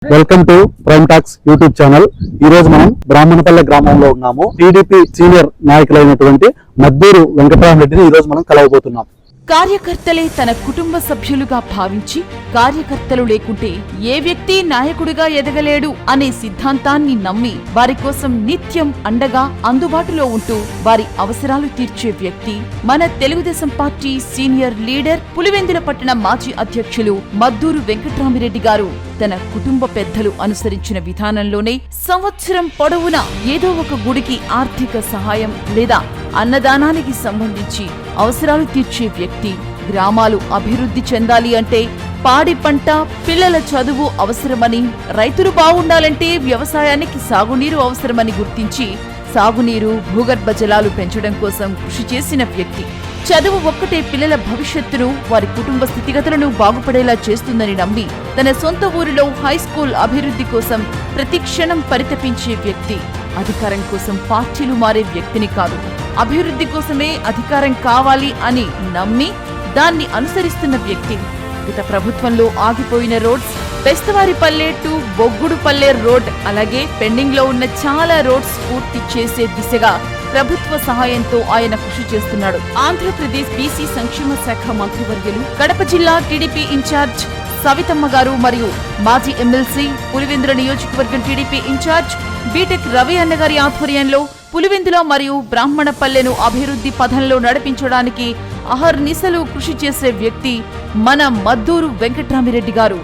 Welcome to prime talks YouTube channel. ఈ రోజు మనం బ్రాహ్మణపల్లె గ్రామంలో ఉన్నాము. టీడీపీ సీనియర్ నాయకులైనటువంటి మద్దూరు వెంకటరామరెడ్డిని ఈ రోజు మనం కలవబోతున్నాం. కార్యకర్తలే తన కుటుంబ సభ్యులుగా భావించి కార్యకర్తలు లేకుంటే ఏ వ్యక్తి నాయకుడిగా ఎదగలేడు అనే సిద్ధాంతాన్ని నమ్మి వారి కోసం నిత్యం అండగా అందుబాటులో ఉంటూ వారి అవసరాలు తీర్చే వ్యక్తి మన Telugu Desam party senior leader Pulivendula పట్టణ మాజీ అధ్యక్షులు మద్దూరు వెంకటరామిరెడ్డి గారు. తన కుటుంబ పెద్దలు అనుసరించిన విధానంలోనే సంవత్సరం పొడవునా ఏదో ఒక గుడికి ఆర్థిక సహాయం లేదా అన్నదానానికి సంబంధించి అవసరాలు తీర్చే వ్యక్తి. గ్రామాలు అభివృద్ధి చెందాలి అంటే పాడి పంట, పిల్లల చదువు అవసరమని, రైతులు బాగుండాలంటే వ్యవసాయానికి సాగునీరు అవసరమని గుర్తించి సాగునీరు, భూగర్భ జలాలు పెంచడం కోసం కృషి చేసిన వ్యక్తి. చదువు ఒక్కటే పిల్లల భవిష్యత్తును, వారి కుటుంబ స్థితిగతులను బాగుపడేలా చేస్తుందని నమ్మి తన సొంత ఊరిలో హైస్కూల్ అభివృద్ధి కోసం ప్రతి క్షణం పరితపించే వ్యక్తి. అధికారం కోసం పార్టీలు మారే వ్యక్తిని కాదు, అభివృద్ధి కోసమే అధికారం కావాలి అని నమ్మి దాన్ని అనుసరిస్తున్న వ్యక్తి. గత ప్రభుత్వంలో ఆగిపోయిన రోడ్స్, బెస్తవారిపల్లె టు బొగ్గుడుపల్లె రోడ్, అలాగే పెండింగ్ లో ఉన్న చాలా రోడ్స్ పూర్తి చేసే దిశగా ప్రభుత్వ సహాయంతో ఆయన కృషి చేస్తున్నాడు. ఆంధ్రప్రదేశ్ బీసీ సంక్షేమ శాఖ మంత్రివర్యులు, కడప జిల్లా టీడీపీ ఇన్ఛార్జ్ సవితమ్మ గారు మరియు మాజీ ఎమ్మెల్సీ, పులివెందుల నియోజకవర్గం టీడీపీ ఇన్ఛార్జ్ బీటెక్ రవి అన్నగారి ఆధ్వర్యంలో పులివెందుల మరియు బ్రాహ్మణపల్లెను అభివృద్ధి పథంలో నడిపించడానికి అహర్నిశలు కృషి చేసే వ్యక్తి మన మద్దూరు వెంకటరామిరెడ్డి గారు.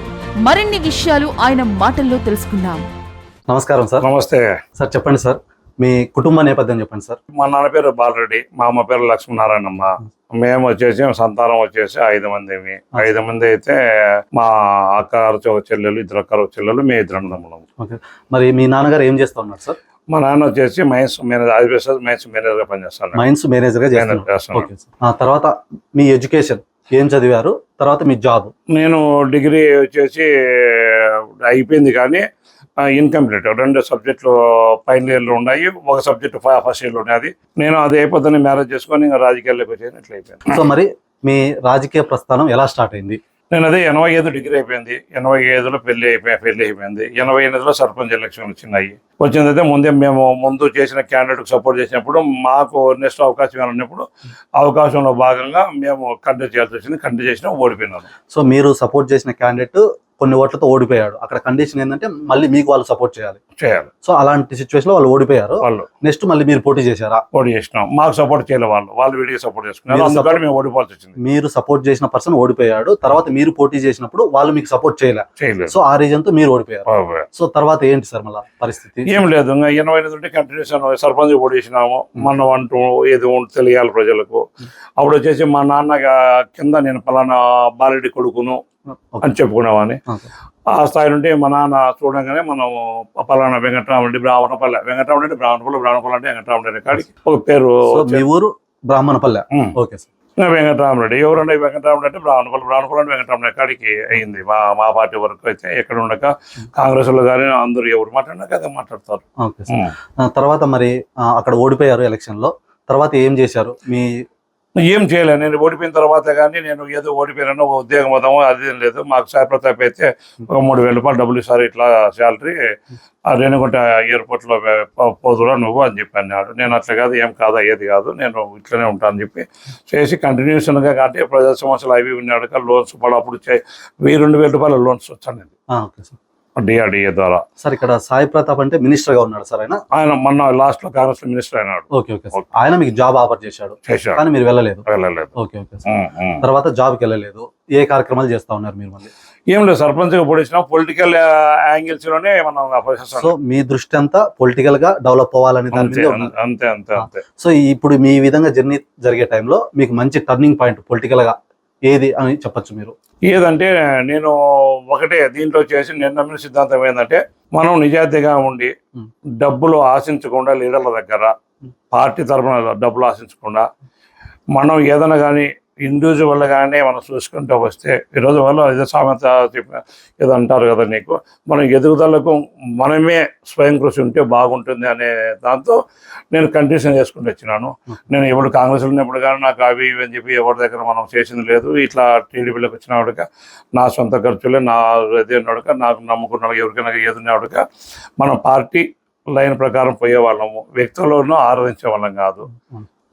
మరిన్ని విషయాలు ఆయన మాటల్లో తెలుసుకుందాం. నమస్కారం సార్. నమస్తే సార్, చెప్పండి సార్, మీ కుటుంబ నేపథ్యం చెప్పండి సార్. మా నాన్న పేరు బాలరెడ్డి, మా అమ్మ పేరు లక్ష్మీనారాయణమ్మ. మేము వచ్చేసి సంతానం వచ్చేసి 5 మంది. 5 మంది అయితే మా అక్క చెల్లెలు, 2 అక్క చెల్లెలు, మేము 2 అన్నదమ్ములం. ఓకే, మరి మీ నాన్నగారు ఏం చేస్తా ఉన్నారు సార్? మా నాన్న వచ్చేసి మైన్స్ మేనేజర్ గా పనిచేస్తాను. మైన్స్ మేనేజర్ గా చేస్తాను. Okay sir. తర్వాత మీ ఎడ్యుకేషన్ ఏం చదివారు? తర్వాత మీ జాబ్? నేను డిగ్రీ వచ్చేసి అయిపోయింది కానీ ఇన్కంప్లీట్. 2 సబ్జెక్టులు ఫైనల్ ఇయర్లో ఉన్నాయి, 1 సబ్జెక్టు ఫస్ట్ ఇయర్లో ఉన్నది. నేను అది అయిపోతుంది మ్యారేజ్ చేసుకొని ఇంకా రాజకీయాల్లోకి వచ్చేది ఇట్లా అయిపోయింది. సో మరి మీ రాజకీయ ప్రస్థానం ఎలా స్టార్ట్ అయింది? నేను అదే 85 డిగ్రీ అయిపోయింది, 85లో పెళ్లి అయిపోయింది, 88లో సర్పంచ్ ఎలక్షన్ వచ్చినాయి. వచ్చిందైతే మేము ముందు చేసిన క్యాండిడేట్కి సపోర్ట్ చేసినప్పుడు మాకు నెక్స్ట్ అవకాశం ఏమన్నప్పుడు అవకాశంలో భాగంగా మేము కంటెస్ట్ చేయాల్సి వచ్చింది. కంటెస్ట్ చేసినా ఓడిపోయినాను. సో మీరు సపోర్ట్ చేసిన క్యాండిడేట్ కొన్ని ఓట్లతో ఓడిపోయాడు. అక్కడ కండిషన్ ఏంటంటే మళ్ళీ మీకు వాళ్ళు సపోర్ట్ చేయాలి. సో అలాంటి సిచ్యువేషన్ లో వాళ్ళు ఓడిపోయారు. నెక్స్ట్ మళ్ళీ మీరు పోటీ చేశారా? పోటీ చేసినాం. మాకు సపోర్ట్ చేయలేదు, వాళ్ళు వీడికి సపోర్ట్ చేసుకున్నారు. అందుకని మేము ఓడిపోవాల్సి వచ్చింది. మీరు సపోర్ట్ చేసిన పర్సన్ ఓడిపోయాడు, తర్వాత మీరు పోటీ చేసినప్పుడు వాళ్ళు మీకు సపోర్ట్ చేయలేదు. సో ఆ రీజన్ తో మీరు ఓడిపోయారు. సో తర్వాత ఏంటి సార్ మళ్ళీ పరిస్థితి? ఏం లేదు, ఇంకా 88 కంటిన్యూషన్ సర్పంచ్ పోటీ చేసినాము. మనం అంటూ ఏదో తెలియాలి ప్రజలకు. అప్పుడు వచ్చేసి మా నాన్న కింద నేను పలానా బాలరెడ్డి కొడుకును అని చెప్పుకున్నామని ఆ స్థాయి నుండి మా నాన్న చూడగానే మనం పలానా వెంకటరామరెడ్డి బ్రాహ్మణపల్లె అంటే వెంకటరామరెడ్డి కాడికి ఒక పేరు. మీ ఊరు బ్రాహ్మణపల్లె? Okay sir. వెంకటరామరెడ్డి ఎవరంటే వెంకటరామరెడ్డి అంటే బ్రాహ్మణపల్లి అంటే వెంకటరామరెడ్డి కాడికి అయింది. మా పార్టీ వరకు అయితే ఎక్కడ ఉండక కాంగ్రెస్ లో కానీ అందరూ ఎవరు మాట్లాడినాక అదే మాట్లాడతారు. Okay sir. తర్వాత మరి అక్కడ ఓడిపోయారు ఎలక్షన్ లో, తర్వాత ఏం చేశారు? ఏం చేయలేదు. నేను ఓడిపోయిన తర్వాత కానీ నేను ఏదో ఓడిపోయినా ఉద్యోగం అవుతామో అది లేదు. మాకు సాయి ప్రతాప్ అయితే ఒక 3,000 రూపాయలు డబ్బులు ఇస్తారు, ఇట్లా శాలరీ రేణుగుంట ఎయిర్పోర్ట్లో పోదురా నువ్వు అని చెప్పి అన్నాడు. నేను అట్లా కాదు, ఏం కాదు, ఏది కాదు, నేను ఇట్లనే ఉంటానని చెప్పి చేసి కంటిన్యూషన్గా అంటే ప్రజా సమస్యలు అవి ఉన్నాడు. లోన్స్ అప్పుడు 1,000-2,000 రూపాయల లోన్స్ వచ్చాను డిఆర్డిఏ ద్వారా. సార్ ఇక్కడ సాయి ప్రతాప్ అంటే మినిస్టర్ గా ఉన్నాడు సార్. ఆయన మొన్న లాస్ట్ లో కాంగ్రెస్ మినిస్టర్ అయినాడు. Okay okay. ఆయన మీకు జాబ్ ఆఫర్ చేశాడు కానీ మీరు వెళ్ళలేదు. Okay okay. తర్వాత జాబ్ కి వెళ్ళలేదు. ఏ కార్యక్రమాలు చేస్తా ఉన్నారు మీరు మళ్ళీ? ఏం లేదు, సర్పంచ్ గా పొడిచిన పొలిటికల్ యాంగిల్స్ లోనే మనం. సో మీ దృష్టి అంతా పొలిటికల్ గా డెవలప్ అవ్వాలని అంతే అంతే అంతే. సో ఇప్పుడు మీ విధంగా జర్నీ జరిగే టైంలో మీకు మంచి టర్నింగ్ పాయింట్ పొలిటికల్ గా ఏది అని చెప్పచ్చు మీరు? ఏదంటే నేను ఒకటే దీంట్లో చేసి నేను నమ్మిన సిద్ధాంతం ఏంటంటే మనం నిజాయితీగా ఉండి డబ్బులు ఆశించకుండా, లీడర్ల దగ్గర పార్టీ తరఫున డబ్బులు ఆశించకుండా మనం ఏదైనా కానీ ఇండివిజువల్ గానే మనం చూసుకుంటూ వస్తే ఈరోజు వాళ్ళు ఏదో సామెత ఏదో అంటారు కదా నీకు, మనం ఎదుగుదలకు మనమే స్వయం కృషి ఉంటే బాగుంటుంది అనే దాంతో నేను కంటిన్యూషన్ చేసుకుంటూ వచ్చినాను. నేను ఎప్పుడు కాంగ్రెస్లో ఉన్నప్పుడు కానీ నాకు అవి ఇవి అని చెప్పి ఎవరి దగ్గర మనం చేసింది లేదు. ఇట్లా టీడీపీలోకి వచ్చినవాడుగా నా సొంత ఖర్చులే, నా ఇది ఉన్నవాడుగా, నాకు నమ్ముకున్న ఎవరికైనా ఏది ఉన్నవాడుగా మనం పార్టీ లైన్ ప్రకారం పోయేవాళ్ళము, వ్యక్తులను ఆరాధించే వాళ్ళం కాదు.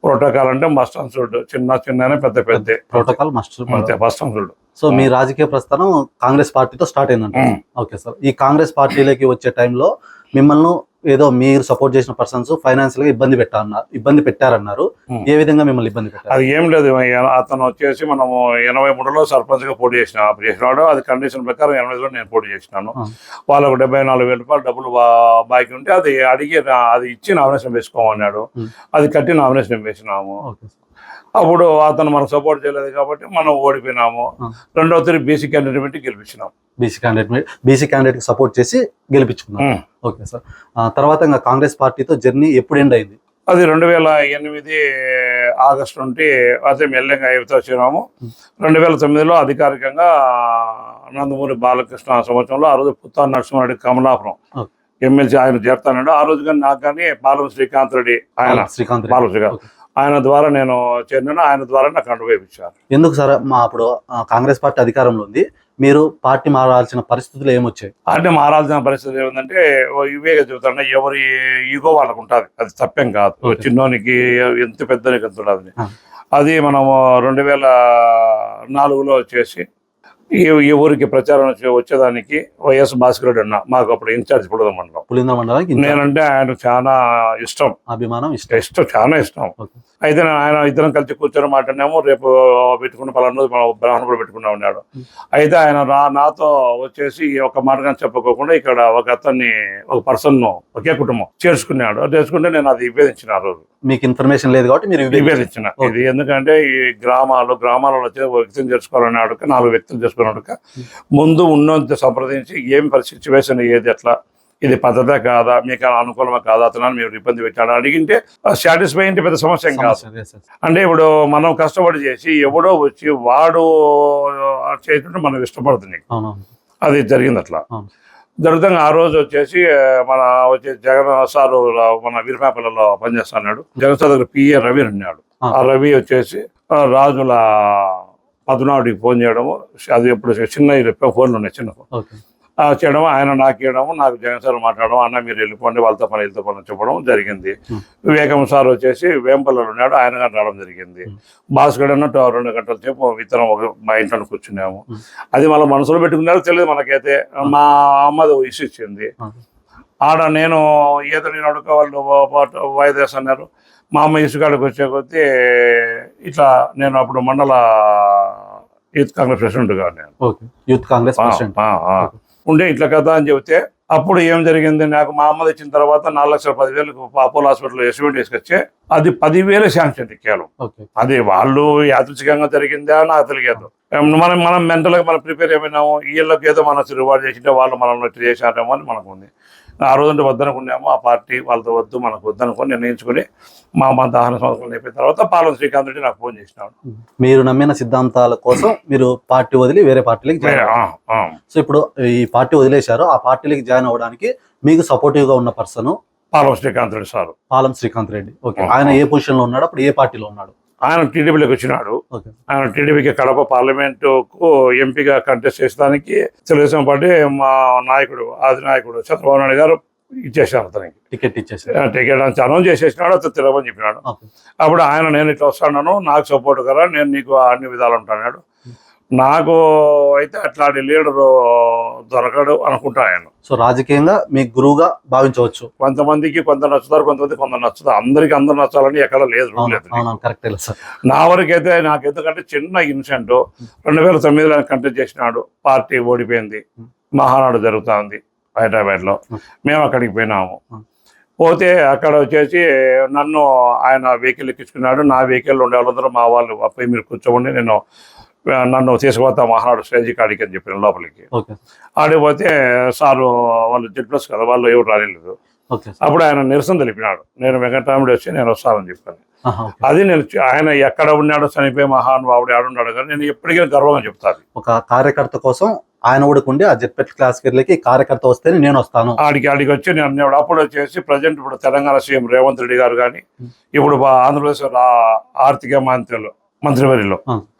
ప్రోటోకాల్ అంటే మస్ట్ అండ్ షుడ్, చిన్న పెద్ద పెద్ద protocol must must and should. So మీ రాజకీయ ప్రస్థానం కాంగ్రెస్ పార్టీతో స్టార్ట్ అయిందంట. ఓకే సార్, ఈ కాంగ్రెస్ పార్టీలోకి వచ్చే టైంలో మిమ్మల్ని ఏదో మీరు సపోర్ట్ చేసిన పర్సన్స్ ఫైనాన్షియల్ గా ఇబ్బంది పెట్టారన్నారు. ఏ విధంగా మిమ్మల్ని ఇబ్బంది పెట్టారు? అది ఏం లేదు, అతను వచ్చేసి మనము 83లో సర్పంచ్ గా పోటీ చేసినాడు. అది కండిషన్ ప్రకారం 80లో నేను పోటీ చేసినాను. వాళ్ళకు 74,000 రూపాయలు డబ్బులు బాకీ ఉంటే అది అడిగి అది ఇచ్చి నామినేషన్ వేసుకోమన్నాడు. అది కట్టి నామినేషన్ వేసినాము. అప్పుడు అతను మనం సపోర్ట్ చేయలేదు కాబట్టి మనం ఓడిపోయినాము. రెండవ తరి బీసీ క్యాండిడేట్ పెట్టి గెలిపించినాం. బీసీ క్యాండిడేట్ కి సపోర్ట్ చేసి గెలిపించుకున్నాం. ఓకే సార్, తర్వాత ఇంకా కాంగ్రెస్ పార్టీతో జర్నీ ఎప్పుడు ఎండ్ అయింది? అది 2008 ఆగస్టు నుండి అదే మెల్లగా అయిపోతూ వచ్చినాము. 2009లో అధికారికంగా నందమూరి బాలకృష్ణ సంవత్సరంలో ఆ రోజు పుత్తా నరసింహారెడ్డి కమలాపురం ఎమ్మెల్సీ ఆయన చేరుతాడు. ఆ రోజు కానీ నాకు కానీ పాలెం శ్రీకాంత్ రెడ్డి ఆయన ద్వారా నేను చేరినాను. ఆయన ద్వారా నాకు అనుభవించారు. ఎందుకు సార్, అప్పుడు కాంగ్రెస్ పార్టీ అధికారంలో ఉంది, మీరు పార్టీ మారాల్సిన పరిస్థితులు ఏమొచ్చాయి? పార్టీ మారాల్సిన పరిస్థితులు ఏముందంటే ఇవే చెబుతాను, ఎవరి ఈగో వాళ్ళకు ఉంటుంది, అది తప్పేం కాదు. చిన్నోనికి ఎంత పెద్దోనికి ఎంత ఉంటుంది. అది మనము 2004లో వచ్చేసి ఈ ఊరికి ప్రచారం వచ్చేదానికి వైఎస్ భాస్కర్ రెడ్డి అన్న మాకు అప్పుడు ఇన్ఛార్జ్ పులింద్ర మండలానికి. నేనంటే ఆయన చాలా ఇష్టం, అభిమానం, ఇష్టం చాలా ఇష్టం. అయితే ఆయన ఇద్దరం కలిసి కూర్చొని మాట్లాడినాము. రేపు పెట్టుకున్న పలానా రోజు బ్రాహ్మణ కూడా పెట్టుకున్నా ఉన్నాడు. అయితే ఆయన నాతో వచ్చేసి ఒక మాటగా చెప్పుకోకుండా ఇక్కడ ఒక అతన్ని ఒక పర్సన్ ఒకే కుటుంబం చేసుకుంటే నేను అది విభేదించిన. ఆ రోజు మీకు ఇన్ఫర్మేషన్ లేదు కాబట్టి మీరు విభేదించిన. ఇది ఎందుకంటే ఈ గ్రామాలలో వచ్చే వ్యక్తిని చేసుకోవాలన్నాడు, 4 వ్యక్తులు చేసుకున్నాడు. ముందు ఉన్నంత సంప్రదించి ఏం సిచ్యువేషన్ ఏది ఎట్లా, ఇది పద్ధతే కాదా, మీకు అనుకూలమా కాదా, అతను మీరు ఇబ్బంది పెట్టాడు అడిగింటే సాటిస్ఫై అంటే పెద్ద సమస్య కాదు. అంటే ఇప్పుడు మనం కష్టపడి చేసి ఎవడో వచ్చి వాడు చేస్తుంటే మనం ఇష్టపడుతుంది. అది జరిగింది. అట్లా జరుగుతుంది. ఆ రోజు వచ్చేసి జగన్ సారు మన వీరపాపల్లిలో పనిచేస్తున్నాడు. జగన్ సార్ దగ్గర పిఏ రవి అన్నాడు. ఆ రవి వచ్చేసి రాజుల పద్నాడికి ఫోన్ చేయడము, అది ఎప్పుడు చిన్న ఫోన్లు ఉన్నాయి, చిన్న ఫోన్ చేయడం, ఆయన నాకు ఇవ్వడము, నాకు జగన్ సార్ మాట్లాడడం, అన్న మీరు వెళ్ళిపోండి వాళ్ళతో పని చెప్పడం జరిగింది. వివేకం సార్ వచ్చేసి వేంపల్లిలో ఉన్నాడు, ఆయన గారు రావడం జరిగింది. భాస్కర్ అన్న 2 గంటల సేపు ఇద్దరం మా ఇంట్లో కూర్చున్నాము. అది మళ్ళీ మనసులో పెట్టుకున్నారో తెలియదు మనకైతే. మా అమ్మది ఇష్యూ ఇచ్చింది ఆడ. నేను ఏదో నేను అడుగు వాళ్ళు వాయిదాస్ అన్నారు. మా అమ్మ ఇసుకాడికి వచ్చే కొద్దీ ఇట్లా నేను అప్పుడు మండల యూత్ కాంగ్రెస్ ప్రెసిడెంట్గా యూత్ కాంగ్రెస్ ఉండే ఇట్లా కదా అని చెబితే అప్పుడు ఏం జరిగింది, నాకు మా అమ్మది ఇచ్చిన తర్వాత 4,10,000 అపోలో హాస్పిటల్ ఎస్టిమేట్ తీసుకొచ్చి అది 10,000 శాంక్షన్ కేవలం. అది వాళ్ళు యాదృచ్ఛికంగా జరిగిందా నాకు తెలియదు. మనం మెంటల్గా మనం ప్రిపేర్ అయిపోయినాము. వీళ్ళకి ఏదో మనం రివార్డ్ చేసింటే వాళ్ళు మనల్ని ఇట్లా చేశారేమో అని మనకు ఉంది. ఆ రోజంటే వద్దనుకున్నాము. ఆ పార్టీ వాళ్ళతో వద్దు, మనకు వద్దనుకొని నిర్ణయించుకుని మా దహన సంవత్సరాలు అయిపోయిన తర్వాత పాలెం శ్రీకాంత్ రెడ్డి నాకు ఫోన్ చేసినాడు. మీరు నమ్మిన సిద్ధాంతాల కోసం మీరు పార్టీ వదిలి వేరే పార్టీలకు సో ఇప్పుడు ఈ పార్టీ వదిలేశారు, ఆ పార్టీలకు జాయిన్ అవ్వడానికి మీకు సపోర్టివ్ గా ఉన్న person Palem Srikanth Reddy sir. Palem Srikanth Reddy. Okay, ఆయన ఏ పొజిషన్ లో ఉన్నాడు, అప్పుడు ఏ పార్టీలో ఉన్నాడు? ఆయన టీడీపీలోకి వచ్చినాడు. ఆయన టీడీపీకి కడప పార్లమెంటుకు ఎంపీగా కంటెస్ట్ చేసేదానికి తెలుగుదేశం పార్టీ మా నాయకుడు అధినాయకుడు చంద్రబాబు నాయుడు గారు ఇచ్చేసారు. అతనికి టికెట్ అనౌన్స్ చేసేసినాడు. అతను తిరగమని చెప్పినాడు. అప్పుడు ఆయన నేను ఇట్లా వస్తాను, నాకు సపోర్ట్ కదా, నేను నీకు అన్ని విధాలు ఉంటాడు. నాకు అయితే అట్లాంటి లీడరు దొరకడు అనుకుంటా ఆయన. సో రాజకీయంగా మీకు గురువుగా భావించవచ్చు. కొంతమందికి కొంత నచ్చుతారు, కొంతమంది నచ్చుతారు. అందరూ నచ్చాలని ఎక్కడ లేదు. నా వరకైతే నాకు ఎందుకంటే చిన్న ఇన్సిడెంట్ 2009లో కంటెస్ట్ చేసినాడు, పార్టీ ఓడిపోయింది, మహానాడు జరుగుతుంది హైదరాబాద్లో. మేము అక్కడికి పోయినాము. పోతే అక్కడ వచ్చేసి నన్ను ఆయన వెహికల్ ఎక్కించుకున్నాడు. నా వెహికల్ ఉండే వాళ్ళందరూ మా వాళ్ళు అప్పుడు మీరు కూర్చోండి, నన్ను తీసుకుపోతా మహానాడు స్టేజ్ కాడికి అని చెప్పిన లోపలికి. ఆడిపోతే సారు వాళ్ళు జెడ్ ప్లస్ కదా, వాళ్ళు ఎవరు రాలేదు. Okay sir. అప్పుడు ఆయన నిరసన తెలిపినాడు, నేను వెంకటరాముడు వచ్చి నేను వస్తానని చెప్పాను. ఆహా, ఓకే. అది నేను ఆయన ఎక్కడ ఉన్నాడో చనిపోయి మహానుభావుడు ఆడున్నాడు కానీ నేను ఎప్పటికీ గర్వంగా చెప్తాను. ఒక కార్యకర్త కోసం ఆయన ఊడుకుండి ఆ జెడ్పీటీ క్లాస్కి వెళ్ళి కార్యకర్త వస్తేనే నేను వస్తాను ఆడికి వచ్చి నేను అనేవాడు. అప్పుడు వచ్చేసి ప్రజెంట్ ఇప్పుడు తెలంగాణ సీఎం రేవంత్ రెడ్డి గారు కానీ, ఇప్పుడు ఆంధ్రప్రదేశ్ ఆర్థిక మంత్రివర్యులు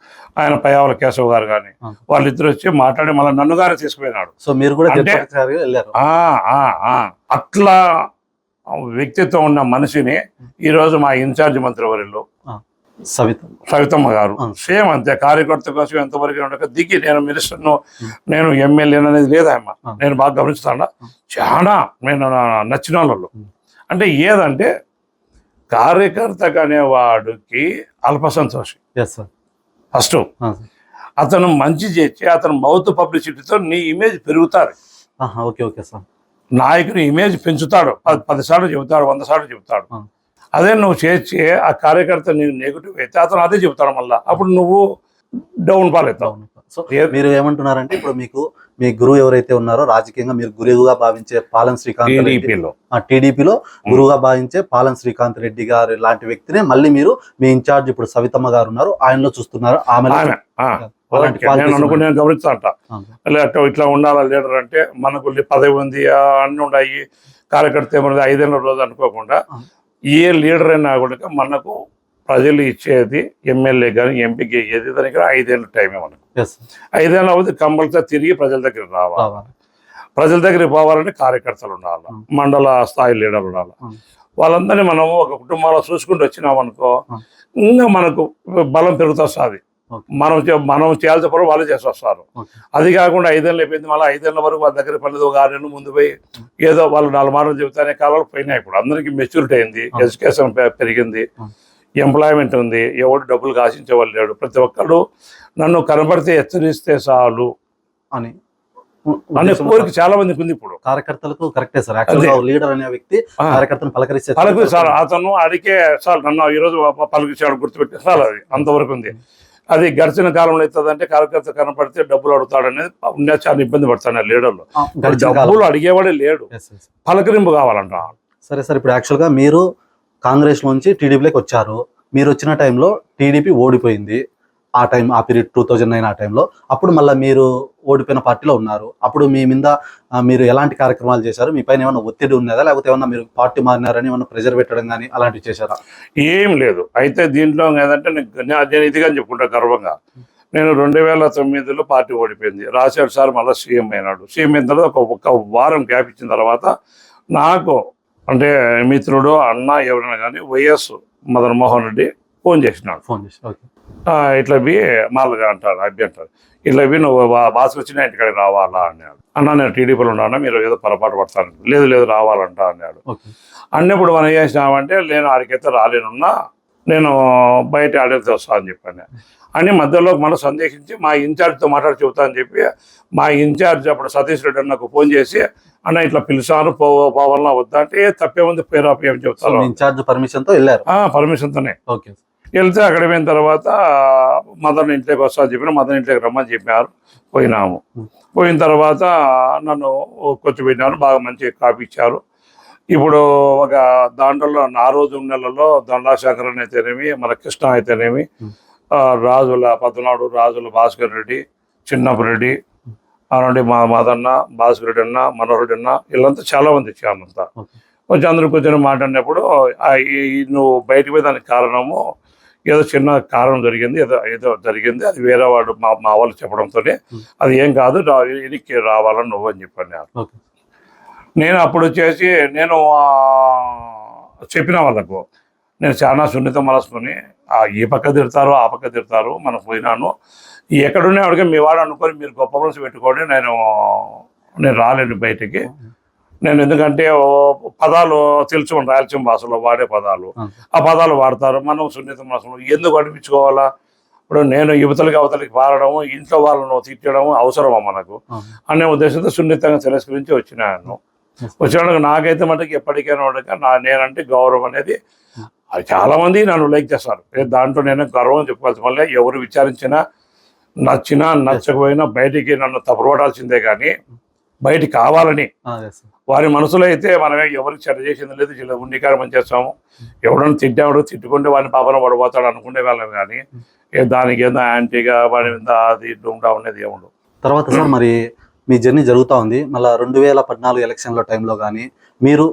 ఆయన పయ్యావుల కేశవ్ గారు కానీ, వాళ్ళిద్దరు వచ్చి మాట్లాడి మళ్ళీ నన్ను గారే తీసుకుపోయినాడు. సో మీరు కూడా అంటే వెళ్ళారు. అట్లా వ్యక్తిత్వం ఉన్న మనిషిని ఈరోజు మా ఇన్ఛార్జ్ మంత్రివర్యులు సవితమ్మ గారు సేమ్ అంతే. కార్యకర్త కోసం ఎంతవరకు ఉండక దిగి నేను మినిస్టర్ను, నేను ఎమ్మెల్యే అనేది లేదమ్మా. నేను బాగా గమనిస్తాను, చాలా నేను నచ్చిన వాళ్ళు. అంటే ఏదంటే కార్యకర్త అనేవాడికి అల్ప సంతోషి ఫస్ట్. అతను మంచి చేసి అతను మౌత్ పబ్లిసిటీతో నీ ఇమేజ్ పెరుగుతుంది. Okay okay sir. నాయకుని ఇమేజ్ పెంచుతాడు, 10 సార్లు చెబుతాడు, 100 సార్లు చెబుతాడు. అదే నువ్వు చేసి ఆ కార్యకర్త నీకు నెగిటివ్ అయితే అతను అదే చెబుతాడు మళ్ళీ, అప్పుడు నువ్వు డౌన్ ఫాల్ అవుతావు. సో మీరు ఏమంటున్నారంటే ఇప్పుడు మీకు మీ గురువు ఎవరైతే ఉన్నారో రాజకీయంగా మీరు గురువుగా భావించే పాలెం శ్రీకాంత్ టీడీపీలో గురువుగా భావించే పాలెం శ్రీకాంత్ రెడ్డి గారు లాంటి వ్యక్తినే మళ్ళీ మీరు మీ ఇన్ఛార్జ్ ఇప్పుడు సవితమ్మ గారు ఉన్నారు ఆయనలో చూస్తున్నారు. నేను గమనిస్తా అంట ఇట్లా ఉండాలా లీడర్ అంటే, మనకు పదవి ఉంది అన్ని ఉన్నాయి, కార్యకర్త ఏమన్నది 5 ఏళ్ళ రోజు అనుకోకుండా ఏ లీడర్ అయినా కూడా మనకు ప్రజలు ఇచ్చేది ఎమ్మెల్యే కానీ ఎంపీకి ఏది దానికి 5 ఏళ్ళ టైమే మనకు. 5 ఏళ్ళ అవుతుంది కంపల్సరీ తిరిగి ప్రజల దగ్గర రావాలి. ప్రజల దగ్గరికి పోవాలంటే కార్యకర్తలు ఉండాలి, మండల స్థాయి లీడర్లు ఉండాలి. వాళ్ళందరినీ మనం ఒక కుటుంబాల్లో చూసుకుంటూ వచ్చినామనుకో ఇంకా మనకు బలం పెరుగుతూ వస్తుంది. మనం చేయాల్సిన పనులు వాళ్ళు చేసి వస్తారు. అది కాకుండా 5 ఏళ్ళు అయిపోయింది, మళ్ళీ 5 ఏళ్ళ వరకు వాళ్ళ దగ్గర పని 6 ఏళ్ళు ముందు పోయి ఏదో వాళ్ళు 4 మాటలు చెబుతానే కాలాలు పోయినాయి. ఇప్పుడు అందరికీ మెచ్యూరిటీ అయింది, ఎడ్యుకేషన్ పెరిగింది, ఎంప్లాయ్మెంట్ ఉంది, ఎవరు డబ్బులు ఆశించే వాళ్ళు లేడు. ప్రతి ఒక్కరు నన్ను కనబడితే హెచ్చరిస్తే చాలు అనే కోరిక చాలా మందికి ఉంది. ఇప్పుడు కార్యకర్తలకు కరెక్టే సార్. లీడర్ అనే వ్యక్తి కార్యకర్తను పలకరిస్తే సార్ అతను అడిగే సార్ నన్ను ఈరోజు పలికించాడు గుర్తుపెట్టి సార్, అది అంతవరకు ఉంది. అది గడిచిన కాలంలో అవుతుందంటే కార్యకర్త కనపడితే డబ్బులు అడుగుతాడు అనేది చాలా ఇబ్బంది పడతాను లీడర్లు. డబ్బులు అడిగేవాడే లేడు, పలకరింపు కావాలంట. సరే సార్, ఇప్పుడు యాక్చువల్గా మీరు కాంగ్రెస్ నుంచి టీడీపీలోకి వచ్చారు. మీరు వచ్చిన టైంలో టీడీపీ ఓడిపోయింది. ఆ పీరియడ్ 2009 ఆ టైంలో. అప్పుడు మళ్ళీ మీరు ఓడిపోయిన పార్టీలో ఉన్నారు. అప్పుడు మీ మీద మీరు ఎలాంటి కార్యక్రమాలు చేశారు? మీ పైన ఏమైనా ఒత్తిడి ఉన్నదా, లేకపోతే ఏమన్నా మీరు పార్టీ మారినారని ఏమన్నా ప్రెజర్ పెట్టడం కానీ అలాంటివి చేశారా? ఏం లేదు. అయితే దీంట్లో ఏదంటే నేను ఇదిగా చెప్పుకుంటా గర్వంగా, నేను 2009లో పార్టీ ఓడిపోయింది. రాజశేఖర్ సార్ మళ్ళీ సీఎం అయినాడు. సీఎం అయిన తర్వాత ఒక వారం గ్యాప్ ఇచ్చిన తర్వాత నాకు అంటే మిత్రుడు అన్న ఎవరైనా కానీ వైఎస్ మదన్ మోహన్ రెడ్డి ఫోన్ చేసినాడు. ఇట్లా బి మామూలుగా అంటారు, అబ్బి అంటారు, ఇట్లా బి నువ్వు బాస్ వచ్చినా ఇంటికాడికి రావాలా అన్నాడు. అన్న నేను టీడీపీలో ఉన్నాను, మీరు ఏదో పొరపాటు పడతాను. లేదు రావాలంట అన్నాడు. అన్నప్పుడు మనం ఏం చేసినామంటే నేను ఆడికైతే రాలేనున్నా, నేను బయట ఆడితే వస్తా అని చెప్పాను. అని మధ్యలో మనం సందేశించి మా ఇన్ఛార్జ్తో మాట్లాడి చెబుతా అని చెప్పి మా ఇన్ఛార్జ్ అప్పుడు సతీష్ రెడ్డి నాకు ఫోన్ చేసి అన్న ఇట్లా పిలిచాను పోవాలన్నా వద్దా అంటే తప్పేముంది పేరాపి అని చెప్తాను. ఇన్ఛార్జ్ పర్మిషన్తో వెళ్ళారు? పర్మిషన్తోనే వెళ్తే అక్కడ పోయిన తర్వాత మదన్ ఇంట్లోకి వస్తా అని చెప్పిన, మదన్ ఇంట్లోకి రమ్మని చెప్పినారు. పోయినాము. పోయిన తర్వాత నన్ను కూర్చోబెట్టినారు, బాగా మంచి కాపీ ఇచ్చారు. ఇప్పుడు ఒక దాంట్లో ఆ రోజు నెలలో దండాశంకరన్ అయితేనేమి, మన కృష్ణ అయితేనేమి, రాజుల 14 రాజుల భాస్కర్ రెడ్డి, చిన్నపురెడ్డి, అలాంటి మా మదన్న, భాస్కర్ రెడ్డి అన్న, మనోహర్ రెడ్డి అన్న, వీళ్ళంతా చాలా మంది ఇచ్చామంతా. కొంచెం అందరూ కూర్చొని మాట్లాడినప్పుడు నువ్వు బయటకు పోయి దానికి కారణము ఏదో చిన్న కారణం జరిగింది, ఏదో జరిగింది, అది వేరే వాడు మా వాళ్ళు చెప్పడంతో అది ఏం కాదు, ఇనికి రావాలని నువ్వు అని చెప్పాను. నేను అప్పుడు వచ్చేసి నేను చెప్పిన వాళ్ళకు నేను చాలా సున్నిత మనసుకొని ఈ పక్క తిడతారు ఆ పక్క తిడతారు, మనం పోయినాను ఎక్కడున్నా అడిగే మీ వాడు అనుకొని మీరు గొప్ప మనసు పెట్టుకోండి, నేను రాలేను బయటికి. నేను ఎందుకంటే పదాలు తెలుసుకోండి, రాయలసీమ భాషలో వాడే పదాలు, ఆ పదాలు వాడతారు. మనం సున్నిత మనసులో ఎందుకు అనిపించుకోవాలా? ఇప్పుడు నేను యువతలకి అవతలకి పారడము, ఇంట్లో వాళ్ళను తిట్టడము అవసరమా మనకు అనే ఉద్దేశంతో సున్నితంగా తిరస్కరించి వచ్చినాను. వచ్చినాక నాకైతే మటుకు ఎప్పటికైనా నేనంటే గౌరవం అనేది చాలా మంది నన్ను లైక్ చేస్తారు. దాంట్లో నేను గర్వం చెప్పుకోవాల్సి మళ్ళీ ఎవరు విచారించినా నచ్చినా నచ్చకపోయినా బయటికి నన్ను తప్పుపడాల్సిందే కానీ బయట కావాలని. అదే సార్. వారి మనసులో అయితే మనమే ఎవరికి చెడ్డ చేసింది లేదు, ఇలా ఉండికారం పని చేస్తాము, ఎవడన్నా తిట్టాడు తిట్టుకుంటే వాడిని పాపన పడిపోతాడు అనుకునే వాళ్ళం. కానీ దానికి ఏదో యాంటీగా వాడి మీద అది ఇటు ఉంటా ఉండేది ఏముండదు. తర్వాత సార్ మరి మీ జర్నీ జరుగుతూ ఉంది, మళ్ళీ 2014 ఎలక్షన్ల టైంలో కానీ మీరు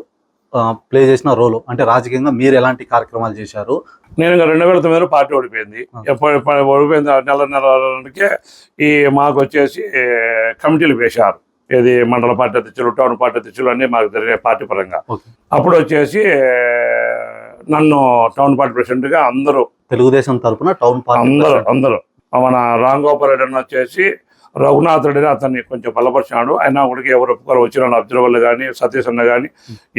ప్లే చేసిన రోలు అంటే రాజకీయంగా మీరు ఎలాంటి కార్యక్రమాలు చేశారు? నేను 2009 పార్టీ ఓడిపోయింది. ఎప్పుడు ఓడిపోయింది నెలకే ఈ మాకు వచ్చేసి కమిటీలు వేశారు. ఇది మండల పార్టీ అధ్యక్షులు, టౌన్ పార్టీ అధ్యక్షులు అన్నీ మాకు జరిగే పార్టీ పరంగా. అప్పుడు వచ్చేసి నన్ను టౌన్ పార్టీ ప్రెసిడెంట్గా అందరూ తెలుగుదేశం తరఫున టౌన్ పార్టీ అందరూ మన రామ్ గోపాల్ రెడ్డి వచ్చేసి రఘునాథ్ రెడ్డిని అతన్ని కొంచెం బలపరిచినాడు. అయినా కూడా ఎవరు ఒప్పుకోరు వచ్చిన అబ్జర్వర్లు కానీ సతీష్ అన్న కానీ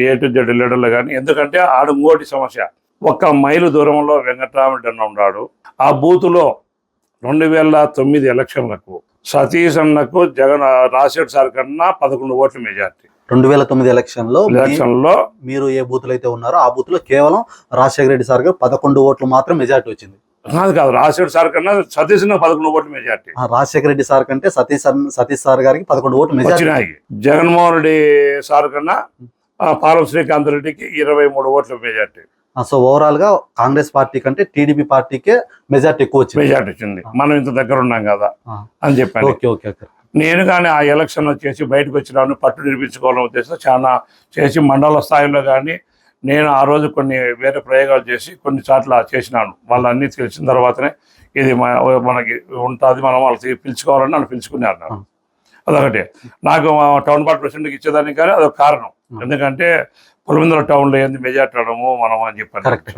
A-Z లీడర్లు కానీ. ఎందుకంటే ఆడు ఇంకోటి సమస్య, 1 మైలు దూరంలో వెంకటరామరెడ్డి అన్న ఉన్నాడు. ఆ బూతులో 2009 ఎలక్షన్లకు సతీష్ అన్నకు రాజశేఖర్ సార్ కన్నా 11 ఓట్ల మెజార్టీ. 2009 ఎలక్షన్లో మీరు ఏ బూత్లో అయితే ఉన్నారో ఆ బూత్ లో కేవలం రాజశేఖర రెడ్డి సార్ గారు 11 ఓట్లు మాత్రం మెజార్టీ వచ్చింది. కాదు, రాజశేఖర్ సార్ కన్నా సతీష్ 11 ఓట్ల మెజార్టీ. రాజశేఖర రెడ్డి సార్ కంటే సతీష్ సార్ గారికి 11 ఓట్లు మెజార్టీ వచ్చినాయి. జగన్మోహన్ రెడ్డి సార్ కన్నా పాలం శ్రీకాంత్ రెడ్డికి 23 ఓట్ల మెజార్టీ. సో ఓవరాల్ గా కాంగ్రెస్ పార్టీ కంటే టీడీపీ పార్టీకే మెజార్టీ ఎక్కువ వచ్చింది. మెజార్టీ వచ్చింది, మనం ఇంత దగ్గర ఉన్నాం కదా అని చెప్పాను. నేను కానీ ఆ ఎలక్షన్ వచ్చేసి బయటకు వచ్చినాను, పట్టు నిరూపించుకోవాలని ఉద్దేశంతో చాలా చేసి మండల స్థాయిలో కానీ నేను ఆ రోజు కొన్ని వేరే ప్రయోగాలు చేసి కొన్ని చోట్ల చేసినాను. వాళ్ళన్నీ తెలిసిన తర్వాతనే ఇది మనకి ఉంటుంది, మనం వాళ్ళకి పిలుచుకోవాలని నన్ను పిలుచుకున్నారు. అదొకటి. నాకు టౌన్ పార్టీ ప్రెసిడెంట్కి ఇచ్చేదానికి కానీ అదొక కారణం. ఎందుకంటే పులివెందుల టౌన్లో ఏంది మెజార్టీ అవడము మనం అని చెప్పాను. కరెక్ట్.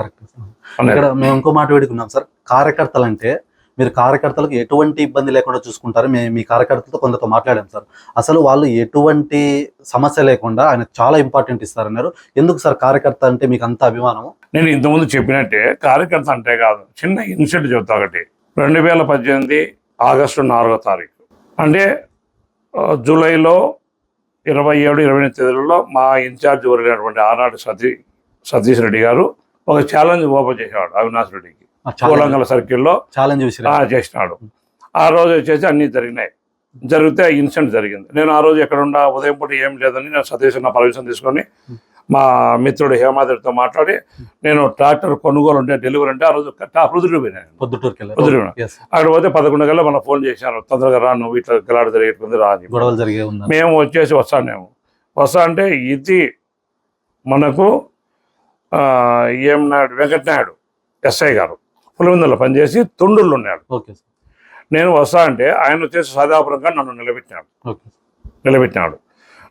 ఇక్కడ మేము ఇంకో మాట వేడుకున్నాం సార్, కార్యకర్తలు అంటే మీరు కార్యకర్తలకు ఎటువంటి ఇబ్బంది లేకుండా చూసుకుంటారు. మేము మీ కార్యకర్తలతో కొందరితో మాట్లాడాం సార్, అసలు వాళ్ళు ఎటువంటి సమస్య లేకుండా ఆయన చాలా ఇంపార్టెంట్ ఇస్తారన్నారు. ఎందుకు సార్ కార్యకర్త అంటే మీకు అంత అభిమానం? నేను ఇంతకుముందు చెప్పినట్టే కార్యకర్త అంటే కాదు, చిన్న ఇన్సిడెంట్ చెప్తా. ఒకటి 2018 ఆగస్టు 4వ తారీఖు అంటే జూలైలో 27-28 తేదీలలో మా ఇన్ఛార్జ్ ఎవరైనటువంటి ఆనాడు సతీష్ రెడ్డి గారు ఒక ఛాలెంజ్ ఓపెన్ చేశాడు అవినాష్ రెడ్డికి కోలంగల సర్కిల్లో ఛాలెంజ్ చేసినాడు. ఆ రోజు వచ్చేసి అన్నీ జరిగితే ఇన్సిడెంట్ జరిగింది. నేను ఆ రోజు ఎక్కడ ఉండా ఉదయం పూట ఏం లేదని నేను సతీష్ నా పర్మిషన్ తీసుకొని మా మిత్రుడు హేమాద్రితో మాట్లాడి నేను ట్రాక్టర్ కొనుగోలు ఉంటే డెలివరీ అంటే ఆ రోజు పొద్దుటూరు పోయినాను. అక్కడ పోతే 11 గంటల మన ఫోన్ చేశాను, తొందరగా రా, నువ్వు ఇట్లా గలాడు జరిగేటుంది రా అని. గొడవలు జరిగే మేము వచ్చేసి వస్తా అంటే ఇది మనకు వెంకటనాయుడు ఎస్ఐ గారు పులివెందులో పనిచేసి తొండూరులో ఉన్నాడు. నేను వస్తా అంటే ఆయన వచ్చేసి సదాపురంగా నన్ను నిలబెట్టినాడు.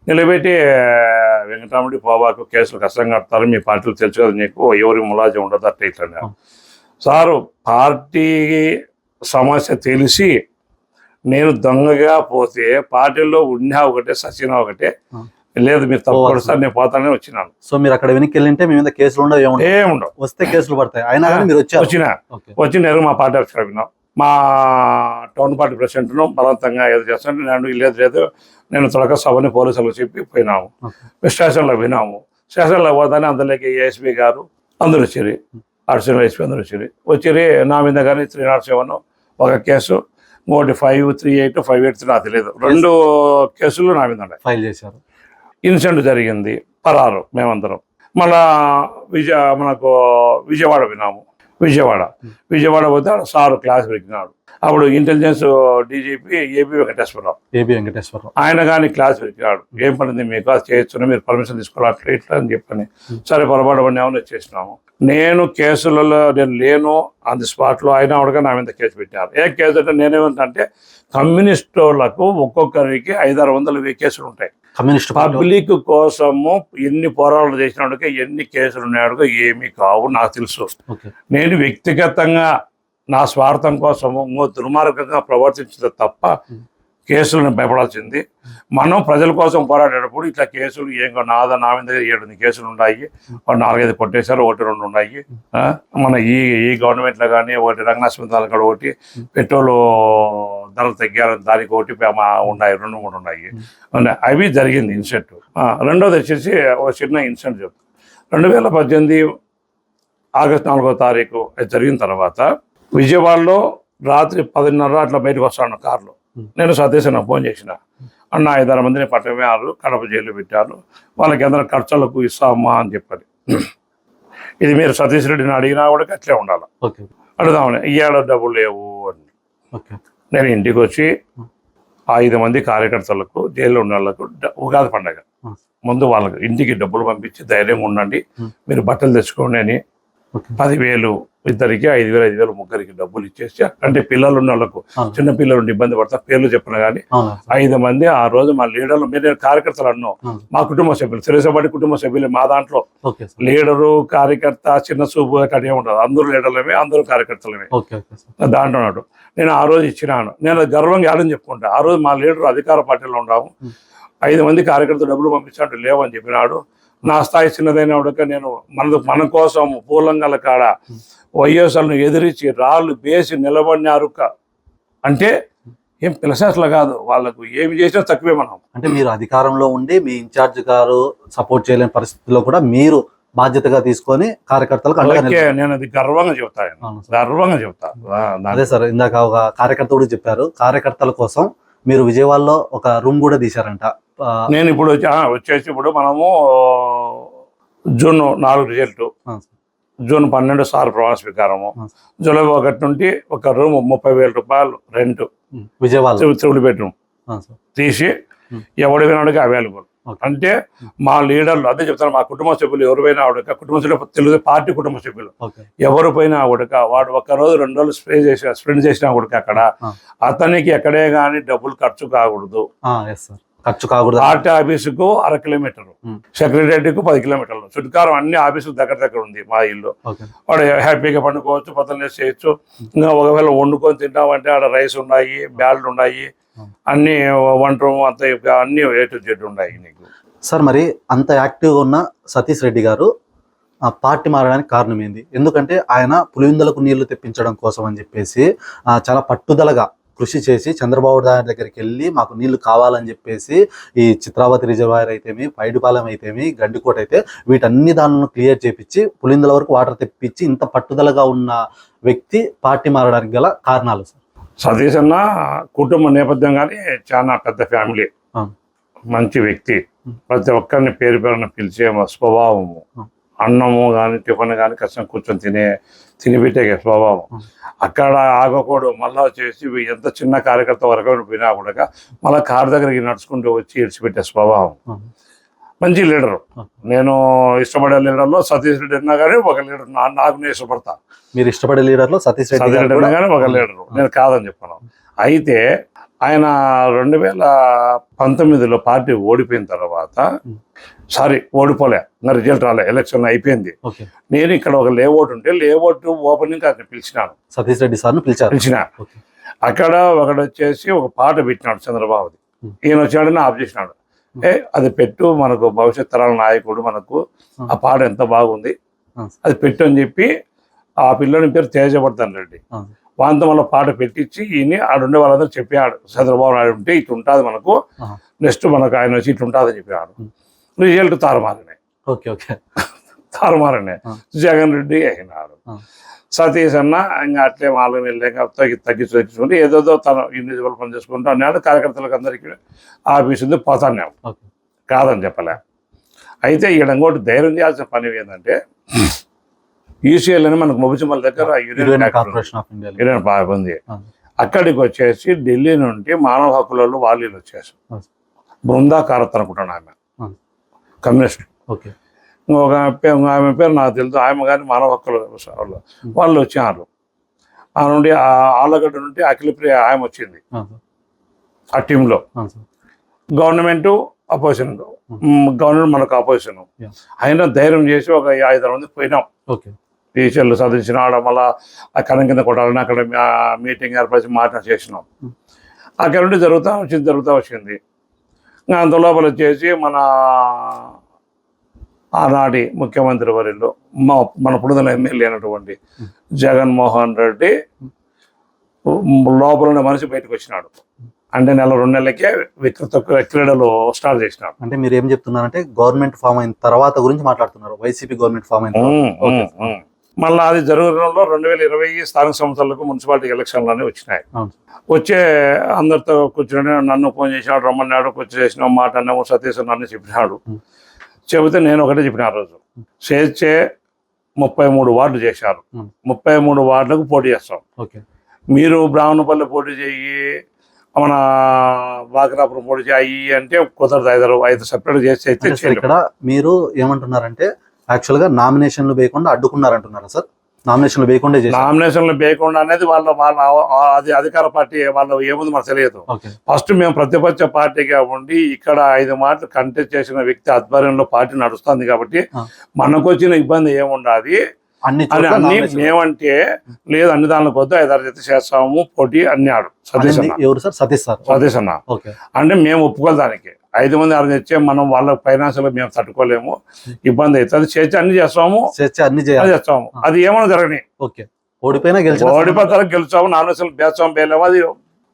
నిలబెట్టి వెంకటరామరెడ్డి పోబాకు కేసులు కష్టంగా కడతారు, మీ పార్టీలు తెలుసు కదా నీకు, ఎవరికి ములాజం ఉండదు అట్లా ఇట్లా. సారు పార్టీ సమస్య తెలిసి నేను దొంగగా పోతే పార్టీలో ఉన్నా ఒకటే సచినా ఒకటే, లేదు మీరు తప్పు సార్ నేను పోతానే వచ్చినాను. సో మీరు అక్కడ వెనక్కి వెళ్ళింటే మీ మీద కేసులు ఉండవు, ఏముండవు, వస్తే కేసులు పడతాయి. అయినా కానీ మీరు వచ్చి నేను మా పార్టీ ఆఫీస్కి వెళ్ళినాం. మా టౌన్ పార్టీ ప్రెసిడెంట్ను బలవంతంగా ఏదో చేస్తుంటే లేదు నేను తొలక సభని పోలీసులకు చెప్పి పోయినాము. స్టేషన్లో వినాము. స్టేషన్లో పోతానే అందులోకి ఏఎస్పీ గారు అందరూ వచ్చి అడిషనల్ ఎస్పీ అందరూ వచ్చి నా మీద కానీ 307 ఒక కేసు, ఇంకోటి 538, 583 నాకు తెలియదు, 2 కేసులు నా మీద ఫైల్ చేశారు. ఇన్సిడెంట్ జరిగింది, పరారు మేమందరం. మళ్ళా మనకు విజయవాడ వినాము. విజయవాడ పోతే సారు క్లాస్ పెట్టినాడు. అప్పుడు ఇంటెలిజెన్స్ డీజీపీ ఏబి వెంకటేశ్వరరావు ఆయన కానీ క్లాస్ పెట్టినాడు. ఏం పడింది మీకు, అది చేయొచ్చు, మీరు పర్మిషన్ తీసుకోవాలి అట్లా ఇట్లా అని చెప్పని. సరే పొరపాటు పడినామని వచ్చేసినాము. నేను కేసులలో నేను లేను ఆన్ ది స్పాట్లో, అయినా కూడా నా మీద కేసు పెట్టారు. ఏ కేసు అంటే నేనేమంటే కమ్యూనిస్టులకు ఒక్కొక్కరికి 500-600 కేసులు ఉంటాయి. పబ్లిక్ కోసము ఎన్ని పోరాటాలు చేసినాడుగా ఎన్ని కేసులు ఉన్నాడుగా ఏమీ కావు నాకు తెలుసు. నేను వ్యక్తిగతంగా నా స్వార్థం కోసము దుర్మార్గంగా ప్రవర్తించదు తప్ప కేసులను భయపడాల్సింది. మనం ప్రజల కోసం పోరాడేటప్పుడు ఇట్లా కేసులు ఏం నా మీద 7 కేసులు ఉన్నాయి, 4-5 కొట్టేశారు, 1-2 ఉన్నాయి. మన ఈ గవర్నమెంట్లో కానీ ఒకటి రంగనాథస్వామి కూడా ఒకటి, పెట్రోలు ధరలు తగ్గారని దానికి ఒకటి ఉన్నాయి, 2-3 ఉన్నాయి. అవి జరిగింది ఇన్సిడెంట్. రెండోది వచ్చేసి ఒక చిన్న ఇన్సిడెంట్ చెప్తాను. 2018 ఆగస్టు 4వ తారీఖు జరిగిన తర్వాత విజయవాడలో రాత్రి 10:30 అట్లా బయటకు వస్తాను కారులో. నేను సతీష్ నాకు ఫోన్ చేసిన, అన్న 5-6 మందిని పట్టమేయారు, కడప జైలు పెట్టారు, వాళ్ళకి అందరూ ఖర్చులకు ఇస్తామా అని చెప్పాలి. ఇది మీరు సతీష్ రెడ్డిని అడిగినా కూడా అట్లే ఉండాలి. ఓకే అడుగుదామని ఇవాళ డబ్బులు లేవు అని. ఓకే నేను ఇంటికి వచ్చి 5 మంది కార్యకర్తలకు జైల్లో ఉన్న వాళ్ళకు ఉగాది పండగ ముందు వాళ్ళకి ఇంటికి డబ్బులు పంపించి ధైర్యంగా ఉండండి, మీరు బట్టలు తెచ్చుకోండి అని 10,000 ఇద్దరికి, 5,000 ముగ్గురికి డబ్బులు ఇచ్చేసి, అంటే పిల్లలు ఉన్న వాళ్ళకు, చిన్న పిల్లలు ఉండి ఇబ్బంది పడతా పేర్లు చెప్పిన కానీ 5 మంది ఆ రోజు మా లీడర్లు, మీరు కార్యకర్తలు అన్నాం, మా కుటుంబ సభ్యులు, సిరసపాటి కుటుంబ సభ్యులు, మా దాంట్లో లీడరు కార్యకర్త చిన్న చూపు అట్టే ఉండదు, అందరూ లీడర్లమే, అందరూ కార్యకర్తలమే దాంట్లో ఉన్నాడు. నేను ఆ రోజు ఇచ్చినాను, నేను గర్వంగా ఆడని చెప్పుకుంటా. ఆ రోజు మా లీడర్ అధికార పార్టీలో ఉన్నాము, 5 మంది కార్యకర్తలు డబ్బులు పంపించినట్టు లేవని చెప్పినాడు. నా స్థాయి చిన్నదైన ఉడక నేను మన కోసం పూలంగల కాడ వైఎస్ఆర్ను ఎదిరించి రాళ్ళు బేసి నిలబడినారు అంటే ఏం పిలసేసలు కాదు, వాళ్ళకు ఏమి చేసినా తక్కువే. మనం అంటే మీరు అధికారంలో ఉండి మీ ఇన్ఛార్జ్ గారు సపోర్ట్ చేయలేని పరిస్థితిలో కూడా మీరు బాధ్యతగా తీసుకొని కార్యకర్తలకు నేను అది గర్వంగా చెప్తాను, గర్వంగా చెప్తా. అదే సార్, ఇందాక ఒక కార్యకర్త కూడా చెప్పారు, కార్యకర్తల కోసం మీరు విజయవాడలో ఒక రూమ్ కూడా తీశారంట. నేను ఇప్పుడు వచ్చేసి ఇప్పుడు మనము జూన్ 4 రిజల్ట్, జూన్ 12 సార్ ప్రమాణ స్వీకారము, జూలై 1 నుండి ఒక రూమ్ 30,000 రూపాయలు రెంట్ విజయవాడ 3 బెడ్రూమ్ తీసి ఎవడు వినాడుగా అవైలబుల్. అంటే మా లీడర్లు అదే చెప్తాను, మా కుటుంబ సభ్యులు ఎవరిపైనా ఆవిడక, కుటుంబ సభ్యులు తెలుగు పార్టీ కుటుంబ సభ్యులు ఎవరిపైనా ఆవిడక, వాడు 1 రోజు 2 రోజులు స్పెండ్ చేసినా కూడా అక్కడ అతనికి ఎక్కడే కానీ డబ్బులు ఖర్చు కాకూడదు. పార్టీ ఆఫీసుకు 1/2 కిలోమీటర్, సెక్రటరీకి 10 కిలోమీటర్లు, చుట్టుకారం అన్ని ఆఫీసులు దగ్గర ఉంది మా ఇల్లు. వాడు హ్యాపీగా పండుకోవచ్చు, పొద్దున్న చేయొచ్చు. ఇంకా ఒకవేళ వండుకొని తింటామంటే ఆడ రైస్ ఉన్నాయి, బ్యాళ్ళు ఉన్నాయి, అన్ని వంట రూమ్ అంతా అన్ని A to Z ఉన్నాయి నీకు. సార్ మరి అంత యాక్టివ్గా ఉన్న సతీష్ రెడ్డి గారు పార్టీ మారడానికి కారణం ఏంది? ఎందుకంటే ఆయన పులివెందులకు నీళ్లు తెప్పించడం కోసం అని చెప్పేసి చాలా పట్టుదలగా కృషి చేసి చంద్రబాబు నాయుడు దగ్గరికి వెళ్ళి మాకు నీళ్లు కావాలని చెప్పేసి ఈ చిత్రావతి రిజర్వాయర్ అయితేమి, పైడిపాలెం అయితేమి, గండికోట అయితే వీటన్ని దానిలను క్లియర్ చేపించి పులివెందుల వరకు వాటర్ తెప్పించి ఇంత పట్టుదలగా ఉన్న వ్యక్తి పార్టీ మారడానికి గల కారణాలు సార్? సతీష్ అన్న కుటుంబ నేపథ్యం కానీ చాలా పెద్ద ఫ్యామిలీ, మంచి వ్యక్తి, ప్రతి ఒక్కరిని పేరు పేరున పిలిచే స్వభావము, అన్నము కానీ టిఫిన్ కానీ కష్టం కూర్చొని తినిపెట్టే స్వభావం. అక్కడ ఆగకూడదు, మళ్ళీ వచ్చేసి ఎంత చిన్న కార్యకర్త వరకు పోయినా కూడా మళ్ళీ కారు దగ్గరికి నడుచుకుంటూ వచ్చి ఇడిచిపెట్టే స్వభావం. మంచి లీడరు. నేను ఇష్టపడే లీడర్లో సతీష్ రెడ్డి అన్నా కానీ ఒక లీడర్, నాకు నేను ఇష్టపడతా. మీరు ఇష్టపడే లీడర్లో సతీష్ రెడ్డి అన్నా కానీ ఒక లీడరు, నేను కాదని చెప్పాను. అయితే ఆయన 2019లో పార్టీ ఓడిపోయిన తర్వాత, ఓడిపోలే, ఇంకా రిజల్ట్ రాలే, ఎలక్షన్ అయిపోయింది. నేను ఇక్కడ ఒక లేఅవుట్ ఉంటే లేఅవుట్ ఓపెనింగ్ అక్కడ పిలిచినాను, సతీష్ రెడ్డి సార్ను పిలిచిన. అక్కడ ఒకడు వచ్చేసి ఒక పాట పెట్టినాడు చంద్రబాబుది, ఈయన వచ్చాడని ఆఫ్ చేసినాడు. అది పెట్టు, మనకు భవిష్యత్ తరాల నాయకుడు, మనకు ఆ పాట ఎంత బాగుంది, అది పెట్టు అని చెప్పి ఆ పిల్లని పేరు తేజవర్ధన్ రెడ్డి, వాంతో మళ్ళీ పాట పెట్టించి ఈయన ఆడుండే వాళ్ళందరూ చెప్పాడు, చంద్రబాబు నాయుడు ఉంటే ఇటు ఉంటుంది మనకు, నెక్స్ట్ మనకు ఆయన వచ్చి ఇటు ఉంటుంది అని చెప్పాడు. రిజల్ట్ తారుమారనే, తారుమారనే, జగన్ రెడ్డి అయినాడు. సతీష్ అన్న ఇంకా అట్లే 4 నెలలు తగ్గించుకుంటే ఏదో తను ఇండివిజువల్ పని చేసుకుంటూ అన్నాడు. కార్యకర్తలకు అందరికీ ఆఫీస్ ఉంది, పోతాను కాదని చెప్పలే. అయితే ఇక్కడ ఇంకోటి ధైర్యం చేయాల్సిన పని ఏంటంటే, UCL అని మనకు మొబిసిమల్ దగ్గర యూనియన్ బాగా ఉంది. అక్కడికి వచ్చేసి ఢిల్లీ నుండి మానవ హక్కులలో వాళ్ళు వచ్చేసి బృందా కారత్ అనుకుంటాను, ఆమె కమ్యూనిస్ట్. ఒక ఆమె పేరు నాకు తెలుసు, ఆమె కానీ మానవ హక్కుల వాళ్ళు వచ్చినారు. ఆ నుండి ఆళ్ళగడ్డ నుండి అఖిలప్రియ ఆమె వచ్చింది ఆ టీంలో. గవర్నమెంట్ అపోజిషన్, గవర్నమెంట్ మనకు అపోజిషన్. అయినా ధైర్యం చేసి ఒక 5-6 మంది పోయినాం. టీచర్లు చదివించిన ఆడ మళ్ళా ఆ కణం కింద కొట్టాలని అక్కడ మీటింగ్ ఏర్పరిచి మాట్లాడి చేసినాం. అక్కడ నుండి జరుగుతూ వచ్చింది. అంత లోపల వచ్చేసి మన ఆనాటి ముఖ్యమంత్రి వర్యులు, మన పుడుదల ఎమ్మెల్యే అయినటువంటి జగన్మోహన్ రెడ్డి లోపల మనిషి బయటకు వచ్చినాడు. అంటే 1-2 నెలలకే క్రీడలు స్టార్ట్ చేసినాడు. అంటే మీరు ఏం చెప్తున్నారంటే గవర్నమెంట్ ఫామ్ అయిన తర్వాత గురించి మాట్లాడుతున్నారు, వైసీపీ గవర్నమెంట్ ఫామ్ అయిన. మళ్ళీ అది జరగడంలో 2020 స్థానిక సంస్థలకు మున్సిపాలిటీ ఎలక్షన్లోనే వచ్చినాయి. అవును. వచ్చే అందరితో కూర్చొని నన్ను ఫోన్ చేసినాడు, రమ్మన్నాడు, కూర్చొని చేసిన మాట అన్నాము, సతీష్ నన్ను చెప్పినాడు. చెబితే నేను ఒకటే చెప్పిన ఆ రోజు, చేర్చే 33 వార్డులు చేశారు, 33 వార్డులకు పోటీ చేస్తాం. ఓకే. మీరు బ్రాహ్మణపల్లి పోటీ చేయి, మన బాకరాపురం పోటీ చేయి అంటే కుదరదు. 5 సెపరేట్ చేసి అయితే అంటే సార్ ఇక్కడ మీరు ఏమంటున్నారంటే యాక్చువల్ గా నామినేషన్లు వేయకుండా అడ్డుకున్నారంటున్నారా సార్? నామినేషన్లు వేయకుండా నామినేషన్లు వేయకుండా అనేది వాళ్ళ అది అధికార పార్టీ వాళ్ళు ఏముంది మనకు తెలియదు. ఫస్ట్ మేము ప్రతిపక్ష పార్టీగా ఉండి ఇక్కడ 5 మాటలు కంటెస్ట్ చేసిన వ్యక్తి ఆధ్వర్యంలో పార్టీ నడుస్తుంది కాబట్టి మనకు వచ్చిన ఇబ్బంది ఏముండదు అన్ని మేమంటే లేదు, అన్ని దానిలో కొద్ది 5-6 జత చేస్తాము పోటీ అన్నాడు సతీష్ అన్న. ఎవరు సార్? సతీష్ అన్న. అంటే మేము ఒప్పుకోవాలి దానికి. 5 మంది 6 తెచ్చే మనం వాళ్ళ ఫైనాన్షియల్ మేము తట్టుకోలేము, ఇబ్బంది అవుతుంది. చేర్చి అన్ని చేస్తాము, చేస్తాము. అది ఏమైనా జరగని ఓడిపోయిన గెలుచాము, నామినేషన్ బేస్తాము, బేలేము,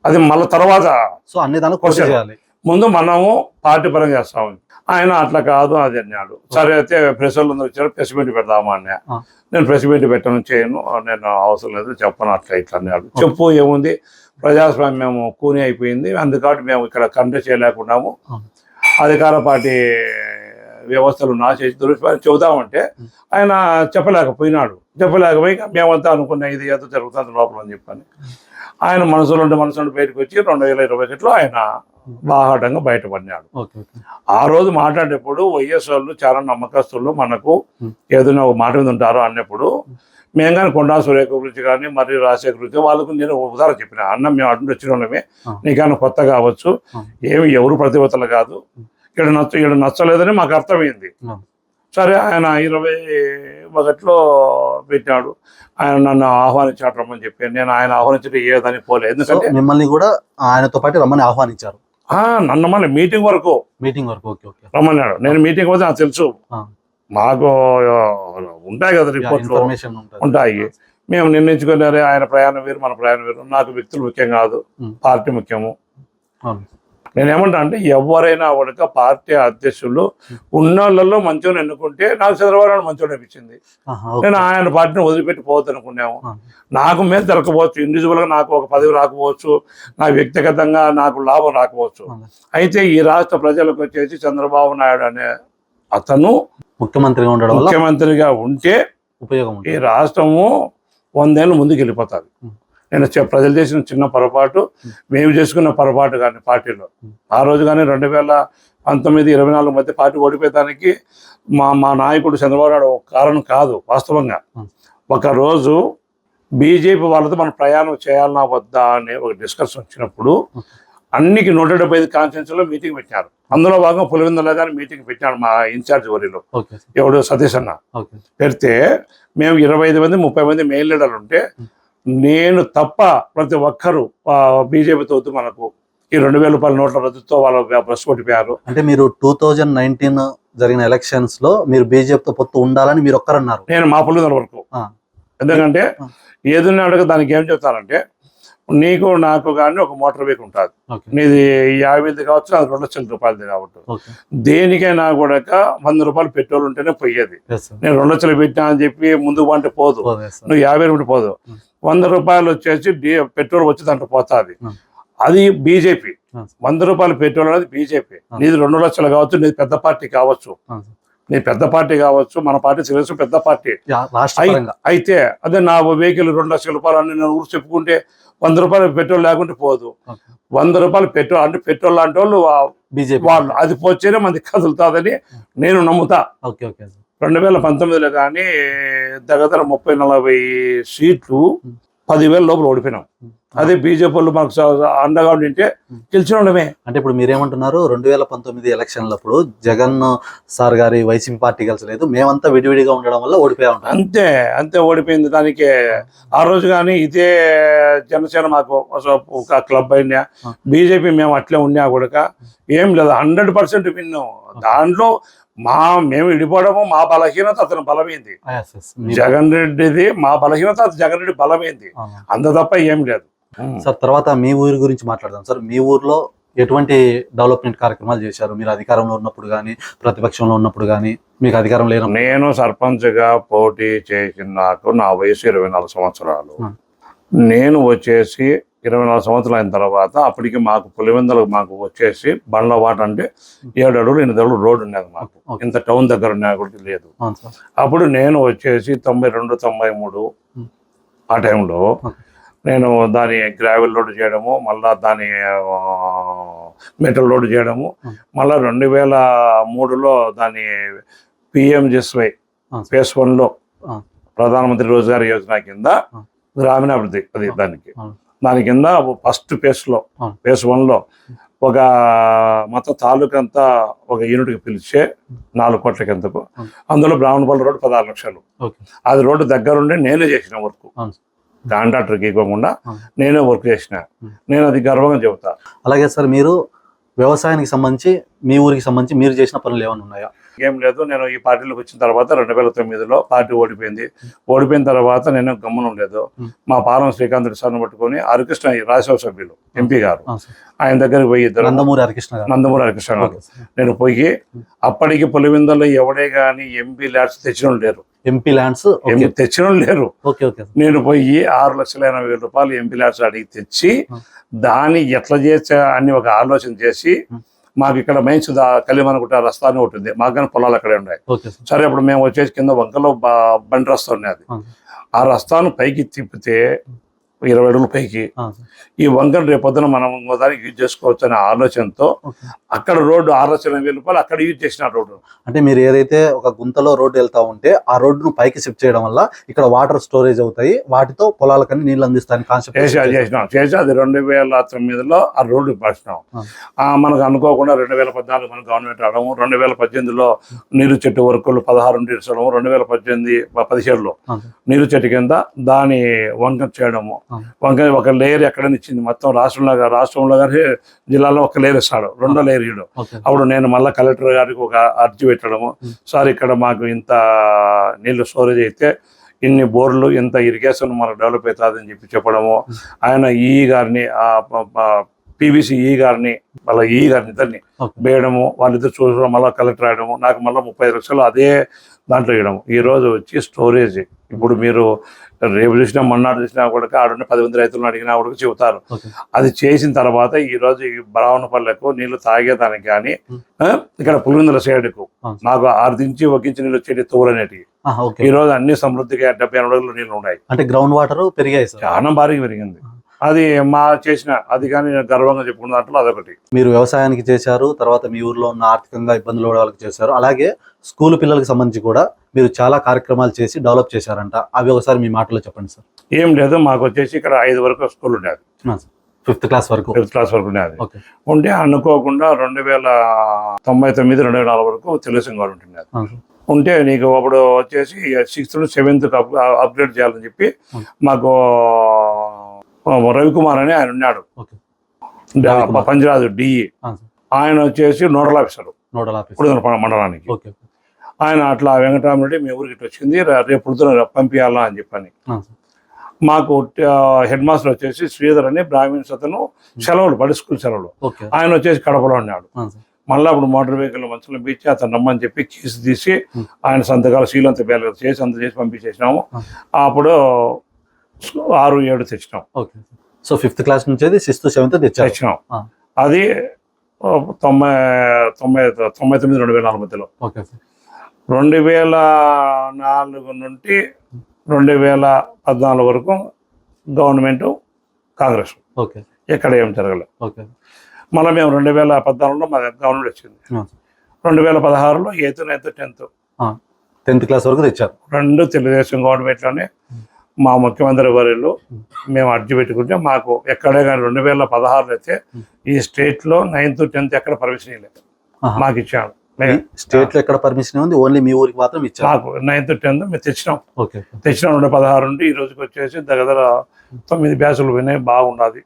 అది మళ్ళీ తర్వాత. సో అన్ని దాని ముందు మనము పార్టీ పరంగా చేస్తాము. ఆయన అట్లా కాదు అది అన్నాడు. సరే అయితే ప్రెస్ వాళ్ళు వచ్చారు, ప్రెస్ మీట్ పెడదామా అన్నా. నేను ప్రెస్ మీట్ పెట్టను, చేయను, నేను అవసరం లేదు, చెప్పను, అట్లా ఇట్లా అన్నాడు. చెప్పు ఏముంది, ప్రజాస్వామ్యం కూని అయిపోయింది, అందుకని మేము ఇక్కడ కంటెస్ట్ చేయలేకున్నాము, అధికార పార్టీ వ్యవస్థలు నాశేసి దురుపయోగం చెబుదామంటే ఆయన చెప్పలేకపోయి మేమంతా అనుకున్న ఇది ఏదో జరుగుతుంది లోపల అని చెప్పని ఆయన మనసులో బయటకు వచ్చి 2021లో ఆయన బాహాటంగా బయటపడినాడు. ఆ రోజు మాట్లాడేటప్పుడు వైఎస్ వాళ్ళు చాలా నమ్మకస్తులు, మనకు ఏదైనా ఒక మాట మీద ఉంటారు అన్నప్పుడు మేము కానీ కొండా సురేఖ గురించి కానీ మరి రాజశేఖర్ గురించి వాళ్ళకు నేను ఉదాహరణ చెప్పిన, అన్న మేము అటు వచ్చిన వాళ్ళమే, నీకన్నా కొత్త కావచ్చు, ఎవరు ప్రతిభతలు కాదు, ఇక్కడ నచ్చలేదని మాకు అర్థమైంది. సరే ఆయన 21లో పెట్టాడు, ఆయన నన్ను ఆహ్వానించాడు రమ్మని చెప్పి. నేను ఆయన ఆహ్వానించడం ఏదని పోలేదు, ఎందుకంటే మిమ్మల్ని కూడా ఆయనతో పాటు రమ్మని ఆహ్వానించారు. నన్ను మళ్ళీ మీటింగ్ వరకు రమ్మన్నాడు. నేను మీటింగ్ పోతే నాకు తెలుసు, మాకు ఉంటాయి కదా రిపోర్ట్లు ఉంటాయి, మేము నిర్ణయించుకున్నారే ఆయన ప్రయాణం వేరు మన ప్రయాణం వేరు. నాకు వ్యక్తులు ముఖ్యం కాదు, పార్టీ ముఖ్యము. నేనేమంటా అంటే ఎవరైనా కూడా పార్టీ అధ్యక్షులు ఉన్నోళ్ళలో మంచోని ఎన్నుకుంటే నాకు చంద్రబాబు నాయుడు మంచోడు అనిపించింది. నేను ఆయన పార్టీని వదిలిపెట్టి పోవద్దు అనుకున్నాము. నాకు మీద దొరకపోవచ్చు, ఇండివిజువల్గా నాకు ఒక పదవి రాకపోవచ్చు, నాకు వ్యక్తిగతంగా నాకు లాభం రాకపోవచ్చు. అయితే ఈ రాష్ట్ర ప్రజలకు వచ్చేసి చంద్రబాబు నాయుడు అనే అతను ముఖ్యమంత్రిగా ఉంటే ఉపయోగం, ఈ రాష్ట్రము 100 ఏళ్ళు ముందుకు వెళ్ళిపోతుంది. నేను ప్రజలు చేసిన చిన్న పొరపాటు, మేము చేసుకున్న పొరపాటు కానీ పార్టీలో ఆ రోజు కానీ 2019-24 మధ్య పార్టీ ఓడిపోయేదానికి మా నాయకుడు చంద్రబాబు నాయుడు ఒక కారణం కాదు. వాస్తవంగా ఒకరోజు బీజేపీ వాళ్ళతో మనం ప్రయాణం చేయాలన్నా వద్దా అనే ఒక డిస్కషన్ వచ్చినప్పుడు అన్నికి 175 కాన్స్టిట్యూన్సీలో మీటింగ్ పెట్టారు. అందులో భాగంగా పులివెందులో కానీ మీటింగ్ పెట్టాడు మా ఇన్ఛార్జ్ వరిలో ఎవడు సతీష్ అన్న. పెడితే మేము 25 మంది 30 మంది మెయిన్ లీడర్లు ఉంటే నేను తప్ప ప్రతి ఒక్కరు బీజేపీతో మనకు ఈ 2000 రూపాయల నోట్ల రద్దుతో వాళ్ళు బస్సు కొట్టిపోయారు. అంటే మీరు 2019 జరిగిన ఎలక్షన్స్ లో మీరు బీజేపీతో పొత్తు ఉండాలని మీరు ఒక్కరన్నారు. నేను మా పులివెందుల వరకు. ఎందుకంటే ఏదైనా అడగ దానికి ఏం చెప్తారంటే, నీకు నాకు కానీ ఒక మోటార్ వెహికల్ ఉంటుంది, నీది 50 కావచ్చు, అది 2 లక్షల రూపాయలది కాబట్టి దేనికైనా కూడా 100 రూపాయలు పెట్రోల్ ఉంటేనే పోయేది. నేను 2 లక్షలు పెట్టినా అని చెప్పి ముందుకు అంటే పోదు, నువ్వు 50 రూపాయలు పోదు. 100 రూపాయలు వచ్చేసి పెట్రోల్ వచ్చి దాంట్లో పోతుంది. అది బీజేపీ. 100 రూపాయల పెట్రోల్ అనేది బీజేపీ. నీది 2 లక్షలు కావచ్చు, నీది పెద్ద పార్టీ కావచ్చు, మన పార్టీ సీరియస్ పెద్ద పార్టీ అయితే అదే నా వెహికల్ 2 లక్షల రూపాయలు అని నేను ఊరు చెప్పుకుంటే 100 రూపాయల పెట్రోల్ లేకుంటే పోదు. 100 రూపాయల పెట్రోల్ అంటే పెట్రోల్ లాంటి వాళ్ళు వాళ్ళు అది పోతేనే మంది కదులుతుందని నేను నమ్ముతా. 2019లో కానీ దగ్గర 30-40 సీట్లు 10,000 లోపల ఓడిపోయినాం. అదే బీజేపీ వాళ్ళు మాకు అండగా ఉండింటే గెలిచిన వాళ్ళమే. అంటే ఇప్పుడు మీరేమంటున్నారు, 2019 ఎలక్షన్లప్పుడు జగన్ సార్ గారి వైసీపీ పార్టీ గెలిచలేదు, మేమంతా విడివిడిగా ఉండడం వల్ల ఓడిపోయా ఉంటాం. అంతే ఓడిపోయింది. దానికి ఆ రోజు కానీ ఇదే జనసేన మాకు ఒక క్లబ్ అయినా, బీజేపీ మేము అట్లే ఉన్నా కూడా ఏం లేదు, 100% విన్నాం. దాంట్లో మేము విడిపోవడము మా బలహీనత, అతను బలమైంది. జగన్ రెడ్డిది మా బలహీనత, జగన్ రెడ్డి బలమైంది, అంత తప్ప ఏం లేదు. సార్ తర్వాత మీ ఊరి గురించి మాట్లాడదాం సార్. మీ ఊర్లో ఎటువంటి డెవలప్మెంట్ కార్యక్రమాలు చేశారు మీరు అధికారంలో ఉన్నప్పుడు కానీ ప్రతిపక్షంలో ఉన్నప్పుడు కానీ? మీకు అధికారం లేనప్పుడు. నేను సర్పంచ్గా పోటీ చేసిన నా వయసు 24 సంవత్సరాలు. నేను వచ్చేసి 24 సంవత్సరాలు అయిన తర్వాత అప్పటికి మాకు పులివెందులకు మాకు వచ్చేసి బండ్ల వాట అంటే 7 అడుగులు 8 అడుగులు రోడ్డు ఉండేది మాకు. ఇంత టౌన్ దగ్గర కూడా లేదు. అప్పుడు నేను వచ్చేసి 92, 93 ఆ టైంలో నేను దాని గ్రావెల్ లోడ్ చేయడము, మళ్ళా దాని మెటల్ లోడ్ చేయడము, మళ్ళా 2003లో దాని PMGSY ఫేస్ 1లో ప్రధానమంత్రి రోజ్గార్ యోజన కింద గ్రామీణాభివృద్ధి అది దాని కింద ఫస్ట్ ఫేస్ 1లో ఒక మొత్తం తాలూకంతా ఒక యూనిట్కి పిలిచే 4 కోట్ల కిందకు, అందులో బ్రాహ్మణపల్లి రోడ్డు 16 లక్షలు. అది రోడ్డు దగ్గరుండి నేనే చేసిన వర్క్, కాంట్రాక్టర్కి ఇవ్వకుండా నేనే వర్క్ చేసిన. నేను అది గర్వంగా చెబుతా. అలాగే సార్, మీరు వ్యవసాయానికి సంబంధించి మీ ఊరికి సంబంధించి మీరు చేసిన పనులు ఏమైనా ఉన్నాయా? ఏం లేదు. నేను ఈ పార్టీలోకి వచ్చిన తర్వాత 2009లో పార్టీ ఓడిపోయిన తర్వాత నేను గమ్మున లేదు. మా పాలెం శ్రీకాంత్ రెడ్డి సార్ని పట్టుకొని హరికృష్ణ రాజ్యసభ సభ్యులు ఎంపీ గారు ఆయన దగ్గరికి పోయి నందమూరి హరికృష్ణ గారు నేను పోయి, అప్పటికి పులివెందులో ఎవడే కానీ ఎంపీ ల్యాండ్స్ తెచ్చిన లేరు. ఎంపీ ల్యాండ్స్ తెచ్చిన లేరు. నేను పోయి 6,80,000 రూపాయలు ఎంపీ ల్యాండ్స్ అడిగి తెచ్చి దాన్ని ఎట్లా చేసా అని ఒక ఆలోచన చేసి, మాకు ఇక్కడ మైన్స్ కలిమనుకుంటే రస్తానే ఉంటుంది, మాకు కానీ పొలాలు అక్కడే ఉన్నాయి. సరే, అప్పుడు మేము వచ్చేసి కింద వంకలో బండి రస్తా ఉన్నది. ఆ రస్తాను పైకి తిప్పితే 20 అడుగులు పైకి, ఈ వంకను రేపొద్దున మనం దానికి యూజ్ చేసుకోవచ్చు అనే ఆలోచనతో అక్కడ రోడ్డు 6,80,000 రూపాయలు అక్కడ యూజ్ చేసిన రోడ్డు. అంటే మీరు ఏదైతే ఒక గుంతలో రోడ్డు వెళ్తా ఉంటే ఆ రోడ్డును పైకి షిఫ్ట్ చేయడం వల్ల ఇక్కడ వాటర్ స్టోరేజ్ అవుతాయి, వాటితో పొలాలకన్నీ నీళ్ళు అందిస్తాయని కాన్సెప్ట్ చేసి అది 2009లో ఆ రోడ్డు పరిచినాం. మనకు అనుకోకుండా 2014 మన గవర్నమెంట్ రావడము, 2018లో నీరు చెట్టు వర్కులు 16 ఇచ్చడము, 2017లో నీరు చెట్టు కింద దాని వంక చేయడము. వంక ఒక లేయర్ ఎక్కడని ఇచ్చింది, మొత్తం రాష్ట్రంలో కానీ జిల్లాలో ఒక లేయర్ ఇస్తాడు, 2వ లేయర్ ఇవ్వడం. అప్పుడు నేను మళ్ళీ కలెక్టర్ గారికి ఒక అర్జీ పెట్టడము, సార్ ఇక్కడ మాకు ఇంత నీళ్లు స్టోరేజ్ అయితే ఇన్ని బోర్లు ఇంత ఇరిగేషన్ మనకు డెవలప్ అవుతుందని చెప్పడము. ఆయన గారిని PVC గారిని మళ్ళీ గారిని ఇద్దరిని వేయడము, వాళ్ళిద్దరు చూసడం, మళ్ళీ కలెక్టర్ రాయడము, నాకు మళ్ళీ 35 లక్షలు అదే దాంట్లో ఇవ్వడము. ఈరోజు వచ్చి స్టోరేజ్, ఇప్పుడు మీరు రేపు చూసినా మొన్నటి చూసినా కూడా ఆడున్న 10 మంది రైతులను అడిగినా కూడా చెబుతారు. అది చేసిన తర్వాత ఈరోజు ఈ బ్రాహ్మణపల్లెకు నీళ్లు తాగేదానికి కానీ ఇక్కడ పులివెందుల సైడ్కు నాకు 6 నుంచి 1 ఇంచు నీళ్ళు వచ్చేటి తోలు అనేటివి ఈ రోజు అన్ని సమృద్ధిగా 70-80 అడుగులు నీళ్ళు ఉన్నాయి. అంటే గ్రౌండ్ వాటర్ పెరిగాయి, చాలా భారీగా పెరిగింది. అది మా చేసిన అది కానీ గర్వంగా చెప్పుకున్న దాంట్లో అదొకటి. మీరు వ్యవసాయానికి చేశారు, తర్వాత మీ ఊర్లో ఉన్న ఆర్థికంగా ఇబ్బందులు పడే వాళ్ళకి చేశారు, అలాగే స్కూల్ పిల్లలకు సంబంధించి కూడా మీరు చాలా కార్యక్రమాలు చేసి డెవలప్ చేశారంట. అవి ఒకసారి మీ మాటలో చెప్పండి సార్. ఏం లేదు, మాకు వచ్చేసి ఇక్కడ 5 వరకు స్కూల్ ఉండేది, 5th క్లాస్ వరకు ఉండేది. ఉంటే అనుకోకుండా 2099, 2004 వరకు తెలుగు గవర్నమెంట్ ఉండేది. ఉంటే నీకు అప్పుడు వచ్చేసి 6th నుంచి 7th అప్గ్రేడ్ చేయాలని చెప్పి మాకు రవికుమార్ అని ఆయన ఉన్నాడు, పంజరాజు DE. ఆయన వచ్చేసి నోడల్ ఆఫీసర్ మండలానికి. ఆయన అట్లా వెంకటరామరెడ్డి మీ ఊరికి ఇట్లా వచ్చింది, రేపు పొద్దున పంపించాలా అని చెప్పని. మాకు హెడ్ మాస్టర్ వచ్చేసి శ్రీధర్ అని బ్రాహ్మణ్స్, అతను సెలవులు బడి స్కూల్ సెలవులు, ఆయన వచ్చేసి కడపలో ఉన్నాడు. మళ్ళీ అప్పుడు మోటార్ వెహికల్ మంచులో పిలిచి అతను రమ్మని చెప్పి కేసు తీసి ఆయన సంతకాలు శీలంత బేల చేసి అంత చేసి పంపించేసినాము. అప్పుడు 6, 7 తెచ్చినాం. సో 5th క్లాస్ నుంచి 6th, 7th తెచ్చినాం. అది 99, 2004 మధ్యలో. 2004 నుండి 2014 వరకు గవర్నమెంట్ కాంగ్రెస్, ఎక్కడ ఏం జరగలేదు. మళ్ళీ మేము 2014లో మా గవర్నమెంట్ వచ్చింది. 2016లో 8th, 9th, 10th క్లాస్ వరకు తెచ్చారు. 2 తెలుగుదేశం గవర్నమెంట్లోనే మా ముఖ్యమంత్రి వర్యులు మేము అర్జీ పెట్టుకుంటే మాకు ఎక్కడే కానీ 2016లో అయితే ఈ స్టేట్లో 9th, 10th ఎక్కడ పర్మిషన్ ఇవ్వలేదు, మాకు ఇచ్చాడు. స్టేట్ లో ఎక్కడ పర్మిషన్ ఉంది, ఓన్లీ మీ ఊరికి మాత్రం ఇచ్చారు. మాకు 9th, 10th మేము తెచ్చినాం. 2016 నుండి ఈ రోజుకి వచ్చేసి దగ్గర 9 బ్యాచ్లు పోయినాయి. బాగున్నది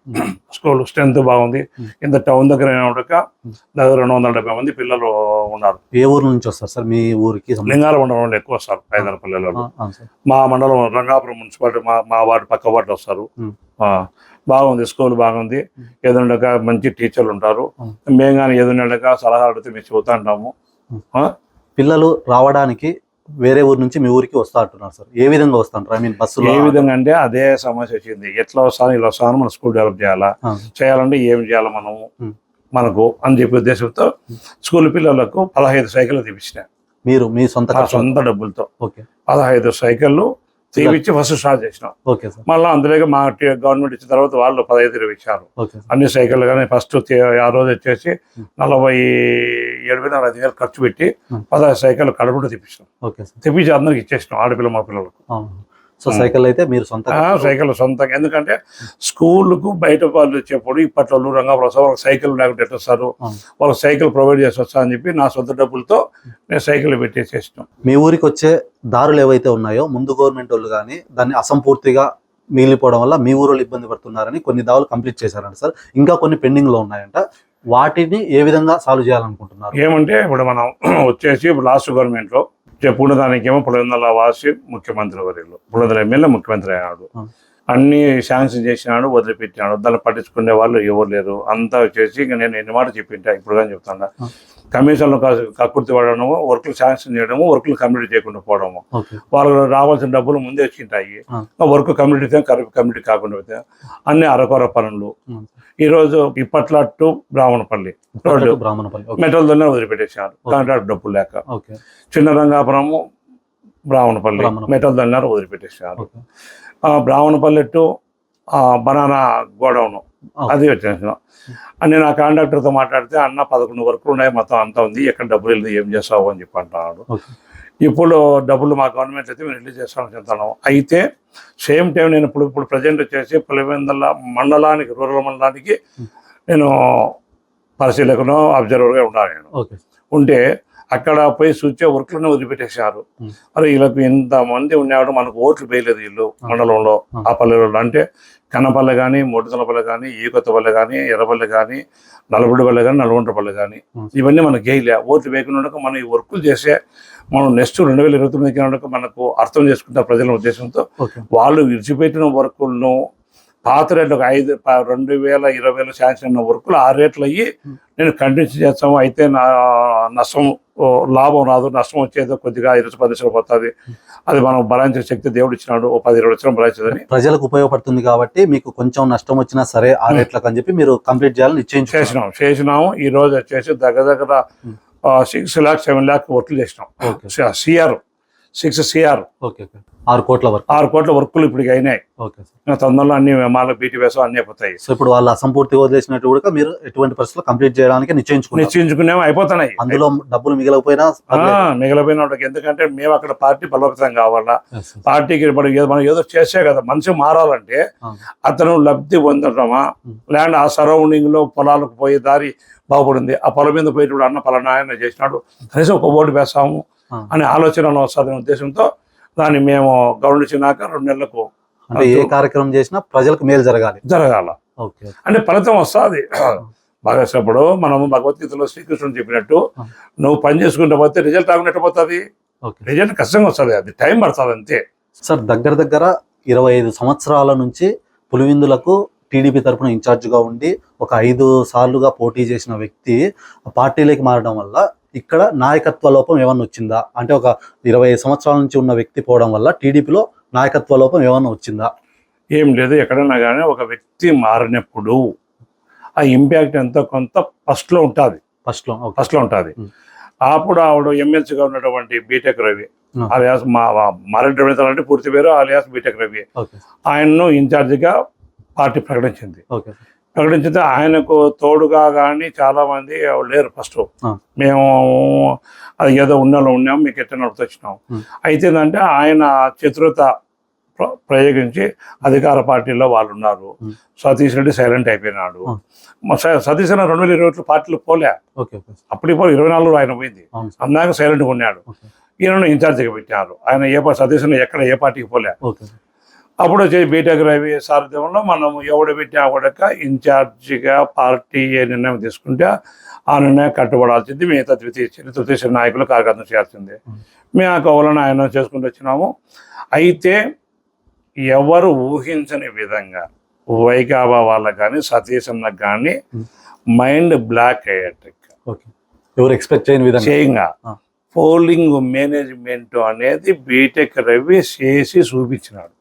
స్కూల్, స్ట్రెంత్ బాగుంది. ఇంత టౌన్ దగ్గర దగ్గర 270 మంది పిల్లలు ఉన్నారు. ఏ ఊరు నుంచి వస్తారు సార్ మీ ఊరికి? లింగాల మండలంలో ఎక్కువ వస్తారు, 500 పిల్లలు. మా మండలం రంగాపురం మున్సిపాలిటీ మా వార్డు పక్క వార్డు వస్తారు. బాగుంది, స్కూల్ బాగుంది. ఏదైనా మంచి టీచర్లు ఉంటారు. మేము కానీ ఏదైనా సలహా అడిగితే మేము చెబుతా ఉంటాము. పిల్లలు రావడానికి వేరే ఊరు నుంచి మీ ఊరికి వస్తా అంటున్నారు సార్. ఏ విధంగా వస్తుంటారు? ఐ మీన్ బస్సులో? ఏ విధంగా అంటే అదే సమస్య వచ్చింది. ఎట్లా వస్తాను ఇలా వస్తాను, మన స్కూల్ డెవలప్ చేయాలా, చేయాలంటే ఏం చేయాలి మనము మనకు అని చెప్పే ఉద్దేశంతో స్కూల్ పిల్లలకు 15 సైకిళ్ళు తీపించిన. మీరు మీ సొంత డబ్బులతో ఓకే 15 సైకిళ్ళు తీపిచ్చి ఫస్ట్ స్టార్ట్ చేసినాం. Okay sir. మళ్ళీ అందులోకి మా గవర్నమెంట్ ఇచ్చిన తర్వాత వాళ్ళు 15 ఇచ్చారు. ఓకే అన్ని సైకిళ్ళు కానీ ఫస్ట్ ఆ రోజు వచ్చేసి 47,500 ఖర్చు పెట్టి 15 సైకిళ్ళు కడుపుడు తెప్పించినాం. Okay sir. తెప్పించి అందరికి ఇచ్చేసినాం, ఆడపిల్ల మా పిల్లలకు. సో సైకిల్ అయితే మీరు సొంత సైకిల్ సొంతంగా, ఎందుకంటే స్కూల్కు బయట వాళ్ళు వచ్చేప్పుడు ఇప్పట్లో రంగాపురం వాళ్ళకి సైకిల్ లేకుంటే ఎట్లా వస్తారు, వాళ్ళకి సైకిల్ ప్రొవైడ్ చేసి వస్తా అని చెప్పి నా సొంత డబ్బులతో నేను సైకిల్ పెట్టేసేసినాం. మీ ఊరికి వచ్చే దారులు ఏవైతే ఉన్నాయో ముందు గవర్నమెంట్ వాళ్ళు కానీ దాన్ని అసంపూర్తిగా మిగిలిపోవడం వల్ల మీ ఊరు ఇబ్బంది పడుతున్నారని కొన్ని దావులు కంప్లీట్ చేశారంట సార్. ఇంకా కొన్ని పెండింగ్ లో ఉన్నాయంట. వాటిని ఏ విధంగా సాల్వ్ చేయాలనుకుంటున్నారు? ఏమంటే ఇప్పుడు మనం వచ్చేసి ఇప్పుడు లాస్ట్ గవర్నమెంట్ లో పుణ్యదానికేమో పులివెందుల వాసి ముఖ్యమంత్రి వర్యులు, పులివెందుల ఎమ్మెల్యే ముఖ్యమంత్రి అయ్యాడు, అన్ని శాంక్షన్ చేసినాడు, వదిలిపెట్టినాడు. దాన్ని పట్టించుకునే వాళ్ళు ఎవరు లేరు. అంతా వచ్చేసి ఇంకా నేను ఎన్ని మాట చెప్పింటా ఇప్పుడు కానీ చెప్తాను, కమిషన్లు కక్కుర్తి పడడము, వర్క్లు శాంక్షన్ చేయడము, వర్క్లు కంప్లీట్ చేయకుండా పోవడము, వాళ్ళకు రావాల్సిన డబ్బులు ముందే వచ్చింటాయి, వర్క్ కంప్లీట్ అయితే కంప్లీట్ కాకుండా పోతే అన్ని అరకొర పనులు. ఈ రోజు ఇప్పట్ల టు బ్రాహ్మణపల్లి రోడ్డు మెటల్ దొన్న వదిలిపెట్టేసారు కాంట్రాక్ట్ డబ్బులు లేక. చిన్న రంగాపురము బ్రాహ్మణపల్లి మెటల్ దొన్నారు వదిలిపెట్టేసారు. బ్రాహ్మణపల్లి టు బనానా గోడౌన్ అది వచ్చేసినాం. నేను ఆ కాంట్రాక్టర్తో మాట్లాడితే అన్న 11 వర్కులు ఉన్నాయి, మొత్తం అంతా ఉంది, ఎక్కడ డబ్బులు వెళ్ళి ఏం చేస్తావు అని చెప్పి అంటున్నాడు. ఇప్పుడు డబ్బులు మా గవర్నమెంట్ అయితే మేము రిలీజ్ చేస్తామని చెప్తాను. అయితే సేమ్ టైం నేను ఇప్పుడు ప్రజెంట్ వచ్చేసి పులివెందుల మండలానికి, రూరల్ మండలానికి నేను పరిశీలకును అబ్జర్వర్గా ఉన్నాను. నేను ఉంటే అక్కడ పోయి చూచే వర్క్లను వదిలిపెట్టేశారు. మరి వీళ్ళకు ఎంతమంది ఉండేవాడు, మనకు ఓట్లు వేయలేదు వీళ్ళు మండలంలో, ఆ పల్లెలలో. అంటే కన్నపల్లె కానీ, మూడుతలపల్లె కానీ, ఈకొత్తపల్లె కానీ, ఎర్రపల్లె కానీ, నల్లబుడ్డిపల్లె కానీ, నల్గొండపల్లె కానీ, ఇవన్నీ మనకు వేయలే. ఓట్లు వేయకుండా మనం ఈ వర్కులు చేసే మనం నెక్స్ట్ 2029 మనకు అర్థం చేసుకుంటే ప్రజల ఉద్దేశంతో వాళ్ళు విడిచిపెట్టిన వర్కులను పాత రేట్లకు 2020 శాంక్షన్ అయిన వర్కులు ఆ రేట్లు అయ్యి నేను కంటిన్యూ చేస్తాము. అయితే నా నష్టం లాభం రాదు, నష్టం వచ్చేదో కొద్దిగా 20-10 లక్షలు పోతుంది. అది మనం భరాయించే శక్తి దేవుడు ఇచ్చినాడు, 10-20 లక్షలు భరాయించదని. ప్రజలకు ఉపయోగపడుతుంది కాబట్టి మీకు కొంచెం నష్టం వచ్చినా సరే ఆ రేట్లకు అని చెప్పి మీరు కంప్లీట్ చేయాలని చేసినాము. ఈ రోజు వచ్చేసి దగ్గర 6 lakh 7 lakh వర్క్లు చేసినాం. సిఆర్ 6 CR 6 కోట్ల వర్క్, 6 కోట్ల వర్కులు ఇప్పుడు అయినాయి. తొందరలో అన్ని మాలో BTS అన్ని అయిపోతాయి. సో ఇప్పుడు వాళ్ళు అసంపూర్తిగా వదిలేసినట్టు కూడా మీరు ఎటువంటి పరిస్థితుల్లో కంప్లీట్ చేయడానికి నిశ్చయించుకునే అయిపోతున్నాయి. అందులో డబ్బులు మిగిలిపోయినా వాటికి, ఎందుకంటే మేము అక్కడ పార్టీ బలోపేతం కావాలా, పార్టీకి మనం ఏదో చేసే కదా. మనిషి మారాలంటే అతను లబ్ధి పొందడమా, ల్యాండ్ ఆ సరౌండింగ్ లో పొలాలకు పోయే దారి బాగుపడింది, ఆ పొలం మీద పోయేటప్పుడు అన్న పలానా ఆయన చేసినాడు, కనీసం ఒక ఓటు వేస్తాము అనే ఆలోచనలో వస్తుందనే ఉద్దేశంతో దాన్ని మేము గవర్నమెంట్ ఇచ్చినాక 2 నెలలకు అంటే ఏ కార్యక్రమం చేసినా ప్రజలకు మేలు జరగాల అంటే ఫలితం వస్తుంది. బాగా ఇప్పుడు మనము భగవద్గీతలో శ్రీకృష్ణుడు చెప్పినట్టు నువ్వు పని చేసుకుంటే పోతే రిజల్ట్ ఆగినట్టు పోతుంది. రిజల్ట్ కష్టంగా వస్తుంది, అది టైం పడుతుంది అంతే. సార్ దగ్గర 25 సంవత్సరాల నుంచి పులివెందులకు టీడీపీ తరఫున ఇన్ఛార్జ్గా ఉండి ఒక 5 సార్లుగా పోటీ చేసిన వ్యక్తి పార్టీలోకి మారడం వల్ల ఇక్కడ నాయకత్వ లోపం ఏమన్నా వచ్చిందా? అంటే ఒక 25 సంవత్సరాల నుంచి ఉన్న వ్యక్తి పోవడం వల్ల టీడీపీలో నాయకత్వ లోపం ఏమన్నా వచ్చిందా? ఏం లేదు. ఎక్కడైనా కానీ ఒక వ్యక్తి మారినప్పుడు ఆ ఇంపాక్ట్ ఎంతో కొంత ఫస్ట్లో ఉంటుంది. అప్పుడు ఆవిడ ఎమ్మెల్సీగా ఉన్నటువంటి బీటెక్ రవి అలియాస్ మారెడ్డి రవీంద్ర అంటే పూర్తి పేరు అలియాస్ బీటెక్ రవి, ఆయన్ను ఇన్ఛార్జిగా పార్టీ ప్రకటించింది. ప్రకటించితే ఆయనకు తోడుగా కానీ చాలా మంది లేరు. ఫస్ట్ మేము అది ఏదో ఉన్నాము, మీకు ఎట్లా నడుపుతొచ్చినాం. అయితే ఏంటంటే ఆయన చతురత ప్రయోగించి అధికార పార్టీలో వాళ్ళు ఉన్నారు. సతీష్ రెడ్డి సైలెంట్ అయిపోయినాడు. సతీష్ రెడ్డి 2020 పార్టీలో పోలే, అప్పటికి 24 ఆయన పోయింది, అందాక సైలెంట్గా ఉన్నాడు. ఈయనను ఇన్ఛార్జిగా పెట్టినారు. ఆయన సతీష్ రెడ్డి ఎక్కడ ఏ పార్టీకి పోలే. అప్పుడు వచ్చేసి బీటెక్ రవి సారథ్యంలో మనం ఎవడు పెట్టినా కూడా ఇన్ఛార్జిగా పార్టీ ఏ నిర్ణయం తీసుకుంటే ఆ నిర్ణయం కట్టుబడాల్సింది. మిగతా తృతీయ నాయకులు కార్యకర్తలు చేయాల్సిందే. మేము ఆ కౌలను ఆయన చేసుకుంటూ వచ్చినాము. అయితే ఎవరు ఊహించని విధంగా వైకాబా వాళ్ళకి కానీ సతీష్ అన్నకు కానీ మైండ్ బ్లాక్ అయ్యేట ఎవరు ఎక్స్పెక్ట్ చేయని విధంగా పోలింగ్ మేనేజ్మెంట్ అనేది బీటెక్ రవి చేసి చూపించినాడు.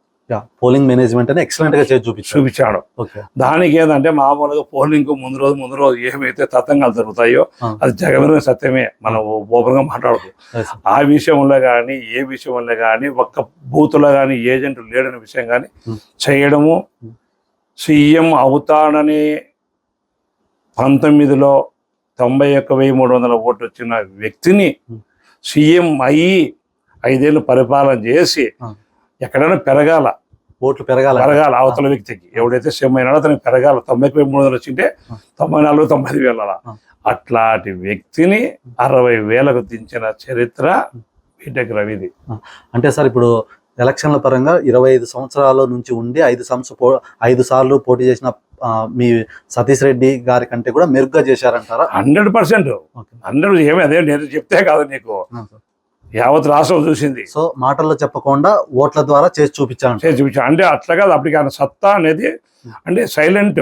పోలింగ్ మేనేజ్మెంట్ అని ఎక్సలెంట్ గా చేసి చూపించాడు. ఓకే. దానికి ఏంటంటే మామూలుగా పోలింగ్ ముందు రోజు ఏమైతే తతంగాలు జరుగుతాయో అది జగమెరిగిన సత్యమే, మనం ఓపెన్ గా మాట్లాడదు. ఆ విషయంలో కానీ ఏ విషయంలో కానీ ఒక్క బూత్లో కానీ ఏజెంట్ లేడని విషయం కానీ చేయడము, సీఎం అవుతాడని 19లో 91,300 ఓట్లు వచ్చిన వ్యక్తిని సీఎం అయ్యి 5 ఏళ్ళు పరిపాలన చేసి ఎక్కడైనా పెరగాల, ఓట్లు పెరగాల అవతల వ్యక్తికి ఎవడైతే సీఎం అయినాడో అతనికి పెరగాల. 91,300 వచ్చింటే 94, 95,000 అట్లాంటి వ్యక్తిని 60,000కు దించిన చరిత్ర బీటెక్ రవిది. అంటే సార్ ఇప్పుడు ఎలక్షన్ల పరంగా 25 సంవత్సరాల నుంచి ఉండి 5 సార్లు పోటీ చేసిన మీ సతీష్ రెడ్డి గారి కంటే కూడా మెరుగ్గా చేశారంటారా? 100%. 100 ఏమి అదే నేను చెప్తే కాదు, నీకు యావత్ రాష్ట్రం చూసింది. సో మాటల్లో చెప్పకుండా ఓట్ల ద్వారా చేసి చూపించాను. అంటే అట్లా కాదు, అప్పటికి ఆయన సత్తా అనేది అంటే సైలెంట్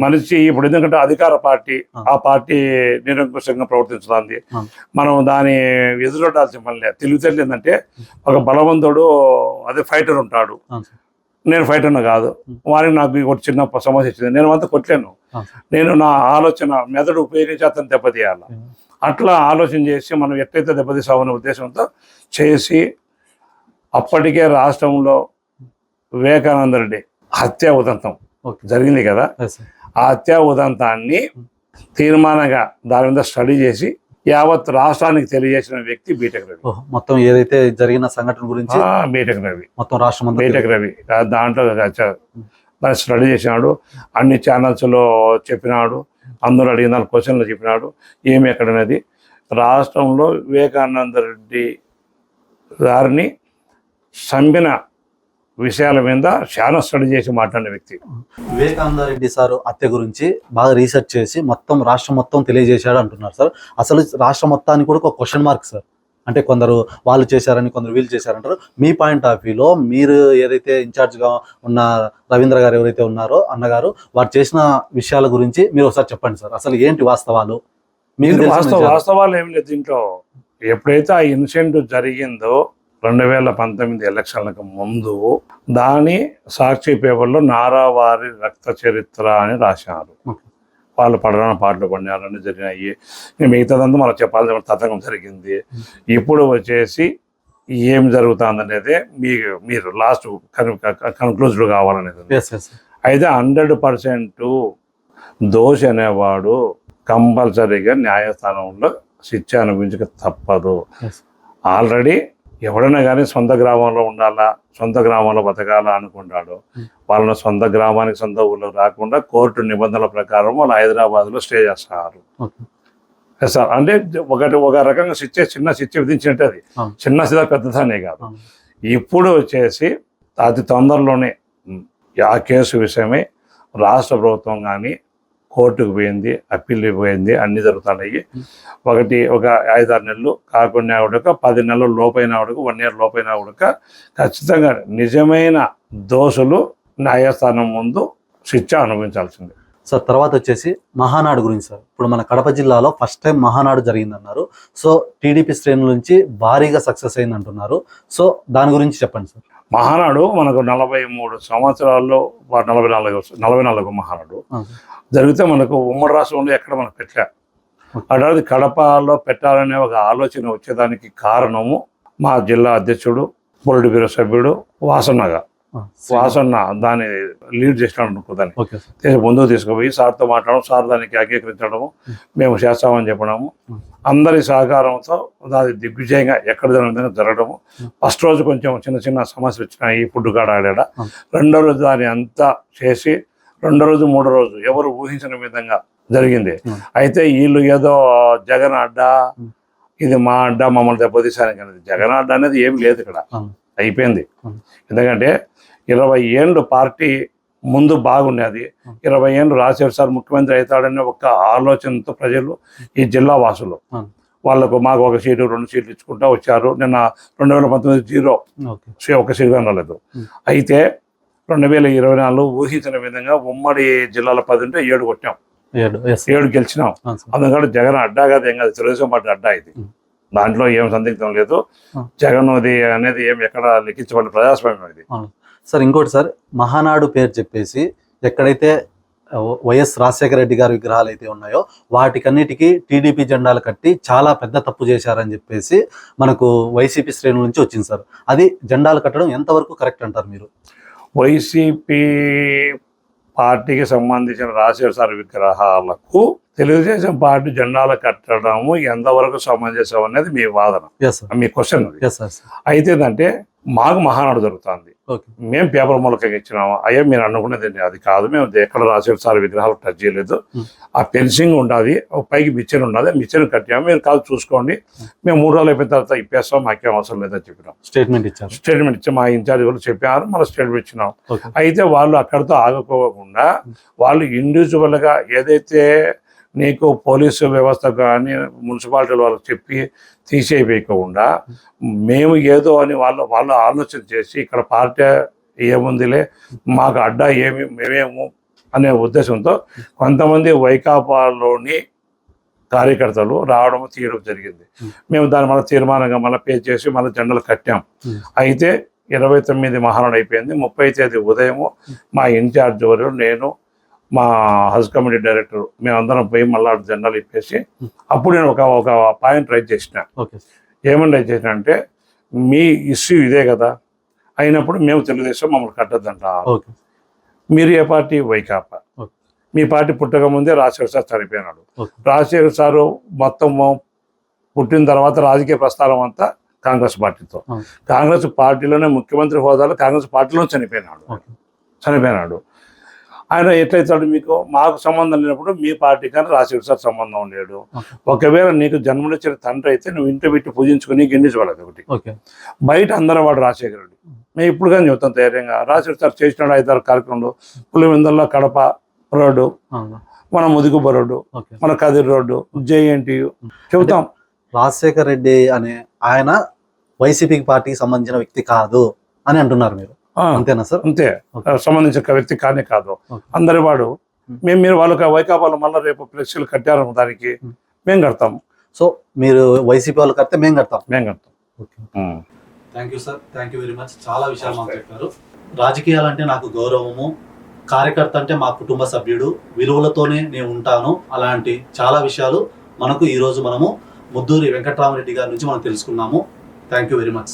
మనిషి. ఇప్పుడు ఎందుకంటే అధికార పార్టీ, ఆ పార్టీ నిరంకుశంగా ప్రవర్తించుతుంది. మనం దాని ఎదురొడాల్సిన పని లేదు. తెలివితేటలు ఏంటంటే ఒక బలవంతుడు అదే ఫైటర్ ఉంటాడు, నేను ఫైటర్ను కాదు, వారికి నాకు ఒక చిన్న సమస్య వచ్చింది, నేను అంతా కొట్టలేను, నేను నా ఆలోచన మెదడు ఉపయోగించి అతను దెబ్బతీయాలి. అట్లా ఆలోచన చేసి మనం ఎట్లయితే దెబ్బతీసామనే ఉద్దేశంతో చేసి అప్పటికే రాష్ట్రంలో వివేకానంద రెడ్డి హత్యా ఉదంతం జరిగింది కదా, ఆ హత్యా ఉదంతాన్ని తీర్మానంగా దాని మీద స్టడీ చేసి యావత్ రాష్ట్రానికి తెలియజేసిన వ్యక్తి బీటెక్ రవి. మొత్తం ఏదైతే జరిగిన సంఘటన గురించి బీటెక్ రవి మొత్తం రాష్ట్రం బీటెక్ రవి దాంట్లో దాన్ని స్టడీ చేసినాడు, అన్ని ఛానల్స్లో చెప్పినాడు, అందరూ అడిగిన దాని క్వశ్చన్లు చెప్పినాడు. ఏమి ఎక్కడనేది రాష్ట్రంలో వివేకానంద రెడ్డి గారిని చంపిన విషయాల మీద చాలా స్టడీ చేసి మాట్లాడిన వ్యక్తి. వివేకానంద రెడ్డి సార్ హత్య గురించి బాగా రీసెర్చ్ చేసి మొత్తం రాష్ట్రం మొత్తం తెలియజేశాడు అంటున్నారు సార్. అసలు రాష్ట్రం మొత్తానికి కూడా ఒక క్వశ్చన్ మార్క్ సార్. అంటే కొందరు వాళ్ళు చేశారని, కొందరు వీళ్ళు చేశారంటారు. మీ పాయింట్ ఆఫ్ వ్యూలో మీరు ఏదైతే ఇన్ఛార్జ్గా ఉన్న రవీంద్ర గారు ఎవరైతే ఉన్నారో అన్నగారు, వారు చేసిన విషయాల గురించి మీరు ఒకసారి చెప్పండి సార్. అసలు ఏంటి వాస్తవాలు? వాస్తవాలు ఏం లేదు దీంట్లో. ఎప్పుడైతే ఆ ఇన్సిడెంట్ జరిగిందో 2019 ఎలక్షన్లకు ముందు దాని సాక్షి పేపర్లో నారావారి రక్త చరిత్ర అని రాశారు. వాళ్ళు పడరాన పాటలు పడినారని జరిగినాయి. మిగతాదంతా మనం చెప్పాల్సిన తతంగం జరిగింది. ఇప్పుడు వచ్చేసి ఏం జరుగుతుందనేది మీరు లాస్ట్ కన్క్లూజన్ కావాలనేది. అయితే 100% దోషి అనేవాడు కంపల్సరీగా న్యాయస్థానంలో శిక్ష అనుభవించక తప్పదు. ఆల్రెడీ ఎవడైనా కానీ సొంత గ్రామంలో ఉండాలా, సొంత గ్రామంలో బతకాలా అనుకుంటాడు. వాళ్ళని సొంత గ్రామానికి, సొంత ఊళ్ళో రాకుండా కోర్టు నిబంధనల ప్రకారం వాళ్ళు హైదరాబాద్లో స్టే చేస్తారు సార్. అంటే ఒక రకంగా చిన్న శిక్ష విధించినట్టు, అది చిన్న సిద్ధ పెద్దదానే కాదు. ఇప్పుడు వచ్చేసి అతి తొందరలోనే ఆ కేసు విషయమై రాష్ట్ర ప్రభుత్వం కానీ కోర్టుకు పోయింది, అప్పీల్ పోయింది, అన్ని జరుగుతున్నాయి. ఒక 5-6 నెలలు కాకుండా కూడా 10 నెలల లోపైన కూడా 1 year లోపైన కూడా ఖచ్చితంగా నిజమైన దోషులు న్యాయస్థానం ముందు శిక్ష అనుభవించాల్సింది సార్. తర్వాత వచ్చేసి మహానాడు గురించి సార్. ఇప్పుడు మన కడప జిల్లాలో ఫస్ట్ టైం మహానాడు జరిగిందన్నారు. సో టీడీపీ శ్రేణుల నుంచి భారీగా సక్సెస్ అయింది అంటున్నారు. సో దాని గురించి చెప్పండి సార్. మహానాడు మనకు 43 సంవత్సరాల్లో 44 మహానాడు జరిగితే మనకు ఉమ్మడి రాష్ట్రంలో ఎక్కడ మనకు పెట్టా. అట్లాంటి కడపలో పెట్టాలనే ఒక ఆలోచన వచ్చేదానికి కారణము మా జిల్లా అధ్యక్షుడు, పొలిట్ బ్యూరో సభ్యుడు వాసన్న దాన్ని లీడ్ చేసినాడు అనుకోదాన్ని ముందుకు తీసుకుపోయి సార్తో మాట్లాడడం, సార్ దానికి అంగీకరించడము, మేము చేస్తామని చెప్పడము, అందరి సహకారంతో దాని దిగ్విజయంగా ఎక్కడ విధంగా జరగడము. ఫస్ట్ రోజు కొంచెం చిన్న సమస్యలు వచ్చినాయి, ఫుడ్ కాడ ఆడాడ. రెండో రోజు దాన్ని అంతా చేసి 2వ రోజు 3వ రోజు ఎవరు ఊహించిన విధంగా జరిగింది. అయితే వీళ్ళు ఏదో జగన్ అడ్డా, ఇది మా అడ్డా, మమ్మల్ని దెబ్బతీసానికి అనేది జగన్ అడ్డా అనేది ఏం లేదు ఇక్కడ, అయిపోయింది. ఎందుకంటే 20 ఏళ్ళు పార్టీ ముందు బాగున్నది. 20 ఏళ్ళు రాజశేఖర్ సార్ ముఖ్యమంత్రి అవుతాడనే ఒక ఆలోచనతో ప్రజలు, ఈ జిల్లా వాసులు వాళ్ళకు మాకు 1 సీటు 2 సీట్లు ఇచ్చుకుంటా వచ్చారు. నిన్న 2019 0 1 సీటు రాలేదు. అయితే 2024 ఊహించిన విధంగా ఉమ్మడి జిల్లాల 10 ఉంటే 7 కొట్టాం, 7 గెలిచినాం. అందుకని జగన్ అడ్డా కాదు, ఏం కాదు, తెలుగుదేశం పార్టీ అడ్డా ఇది. దాంట్లో ఏం సందిగ్ధం లేదు. ఆ. జగన్ది అనేది ఏం ఎక్కడ లిఖించబడిన ప్రజాస్వామ్యం ఇది. అవును సార్. ఇంకోటి సార్, మహానాడు పేరు చెప్పేసి ఎక్కడైతే వైఎస్ రాజశేఖర రెడ్డి గారి విగ్రహాలు అయితే ఉన్నాయో వాటికన్నిటికీ టీడీపీ జెండాలు కట్టి చాలా పెద్ద తప్పు చేశారని చెప్పేసి మనకు వైసీపీ శ్రేణుల నుంచి వచ్చింది సార్. అది జెండాలు కట్టడం ఎంతవరకు కరెక్ట్ అంటారు మీరు? వైసీపీ పార్టీకి సంబంధించిన రాజశేఖర సార్ విగ్రహాలకు తెలుగుదేశం పార్టీ జెండాలు కట్టడము ఎంతవరకు సమంజసం అనేది మీ వాదన, ఎస్ సార్. మీ క్వశ్చన్. Yes sir. అయితే ఏంటంటే మాకు మహానాడు జరుగుతుంది, ఓకే. మేము పేపర్ మూలకంగా ఇచ్చినాము. అయ్యా మీరు అనుకునేది అది కాదు, మేము ఎక్కడ రాజశేఖర సార్ విగ్రహాలు టచ్ చేయలేదు. ఆ ఫెన్సింగ్ ఉండాలి, పైకి మిచ్చర్ ఉండాలి, మిచ్చర్ కట్టాము, మీరు కాదు చూసుకోండి, మేము 3 రోజులు అయిపోయిన తర్వాత ఇప్పేస్తాం, మాకేం అవసరం లేదని చెప్పినాం. స్టేట్మెంట్ ఇచ్చారు. స్టేట్మెంట్ ఇచ్చాం, మా ఇన్ఛార్జ్ వాళ్ళు చెప్పారు, మన స్టేట్మెంట్ ఇచ్చినాం. ఓకే. అయితే వాళ్ళు అక్కడితో ఆగకోకుండా వాళ్ళు ఇండివిజువల్గా ఏదైతే నీకు పోలీసు వ్యవస్థ కానీ మున్సిపాలిటీ వాళ్ళకి చెప్పి తీసేయకుండా మేము ఏదో అని వాళ్ళు ఆలోచన చేసి ఇక్కడ పార్టీ ఏముందిలే మాకు అడ్డా మేమేమో అనే ఉద్దేశంతో కొంతమంది వైకాపాలోని కార్యకర్తలు రావడం తీయడం జరిగింది. మేము దాన్ని మళ్ళీ తీర్మానంగా మళ్ళీ పే చేసి మళ్ళీ జెండాలు కట్టాం. అయితే 29 మహానాడు అయిపోయింది. 30 తేదీ ఉదయము మా ఇన్ఛార్జ్ వారు, నేను, మా హజ్ కమిటీ డైరెక్టర్, మేమందరం పోయి మళ్ళీ జెండాలు ఇప్పేసి అప్పుడు నేను ఒక పాయింట్ రైజ్ చేసిన. ఓకే. ఏమని రైజ్ చేసిన అంటే, మీ ఇష్యూ ఇదే కదా అయినప్పుడు మేము తెలుగుదేశం మమ్మల్ని కట్టద్దంట. ఓకే. మీరు ఏ పార్టీ? వైకాపా. ఓకే. మీ పార్టీ పుట్టక ముందే రాజశేఖర సార్ చనిపోయినాడు. ఓకే. రాజశేఖర సారు మొత్తం పుట్టిన తర్వాత రాజకీయ ప్రస్థానం అంతా కాంగ్రెస్ పార్టీతో. కాంగ్రెస్ పార్టీలోనే ముఖ్యమంత్రి హోదాలో కాంగ్రెస్ పార్టీలో చనిపోయినాడు. ఆయన ఎట్లయితాడు? మీకు మాకు సంబంధం లేనప్పుడు మీ పార్టీ కానీ రాజశేఖర సార్ సంబంధం లేడు. ఒకవేళ నీకు జన్మనిచ్చిన తండ్రి అయితే నువ్వు ఇంటి పెట్టి పూజించుకుని గిండించగలదు ఒకటి. ఓకే. బయట అందరూ వాడు రాజశేఖర రెడ్డి. మేము ఇప్పుడు కానీ చెబుతాం ధైర్యంగా, రాజశేఖర సార్ చేసినాడు 5-6 కార్యక్రమంలో. పులివెందుల్లో కడప రోడ్డు, మన ముదిగుబ్బ రోడ్డు, మన కదిరి రోడ్డు, JNTU చెబుతాం. రాజశేఖర రెడ్డి అనే ఆయన వైసీపీ పార్టీకి సంబంధించిన వ్యక్తి కాదు అని అంటున్నారు మీరు, అంతేనా సార్? అంతే, సంబంధించిన వ్యక్తి కానే కాదు. అందరి వాడు. మీరు వాళ్ళకి వైకాపాలు మళ్ళీ రేపు ఫ్లెక్సీలు కట్టారు, దానికి మేము కడతాం. సో మీరు వైసీపీ వాళ్ళు కడితే మేము కడతాం. Okay. Thank you sir. Thank you very much. చాలా విషయాలు మాకు చెప్పారు. రాజకీయాలు అంటే నాకు గౌరవము, కార్యకర్త అంటే మా కుటుంబ సభ్యుడు, విలువలతోనే నేను ఉంటాను, అలాంటి చాలా విషయాలు మనకు ఈరోజు మనము ముద్దూరి వెంకట్రామరెడ్డి గారి నుంచి మనం తెలుసుకున్నాము. Thank you very much.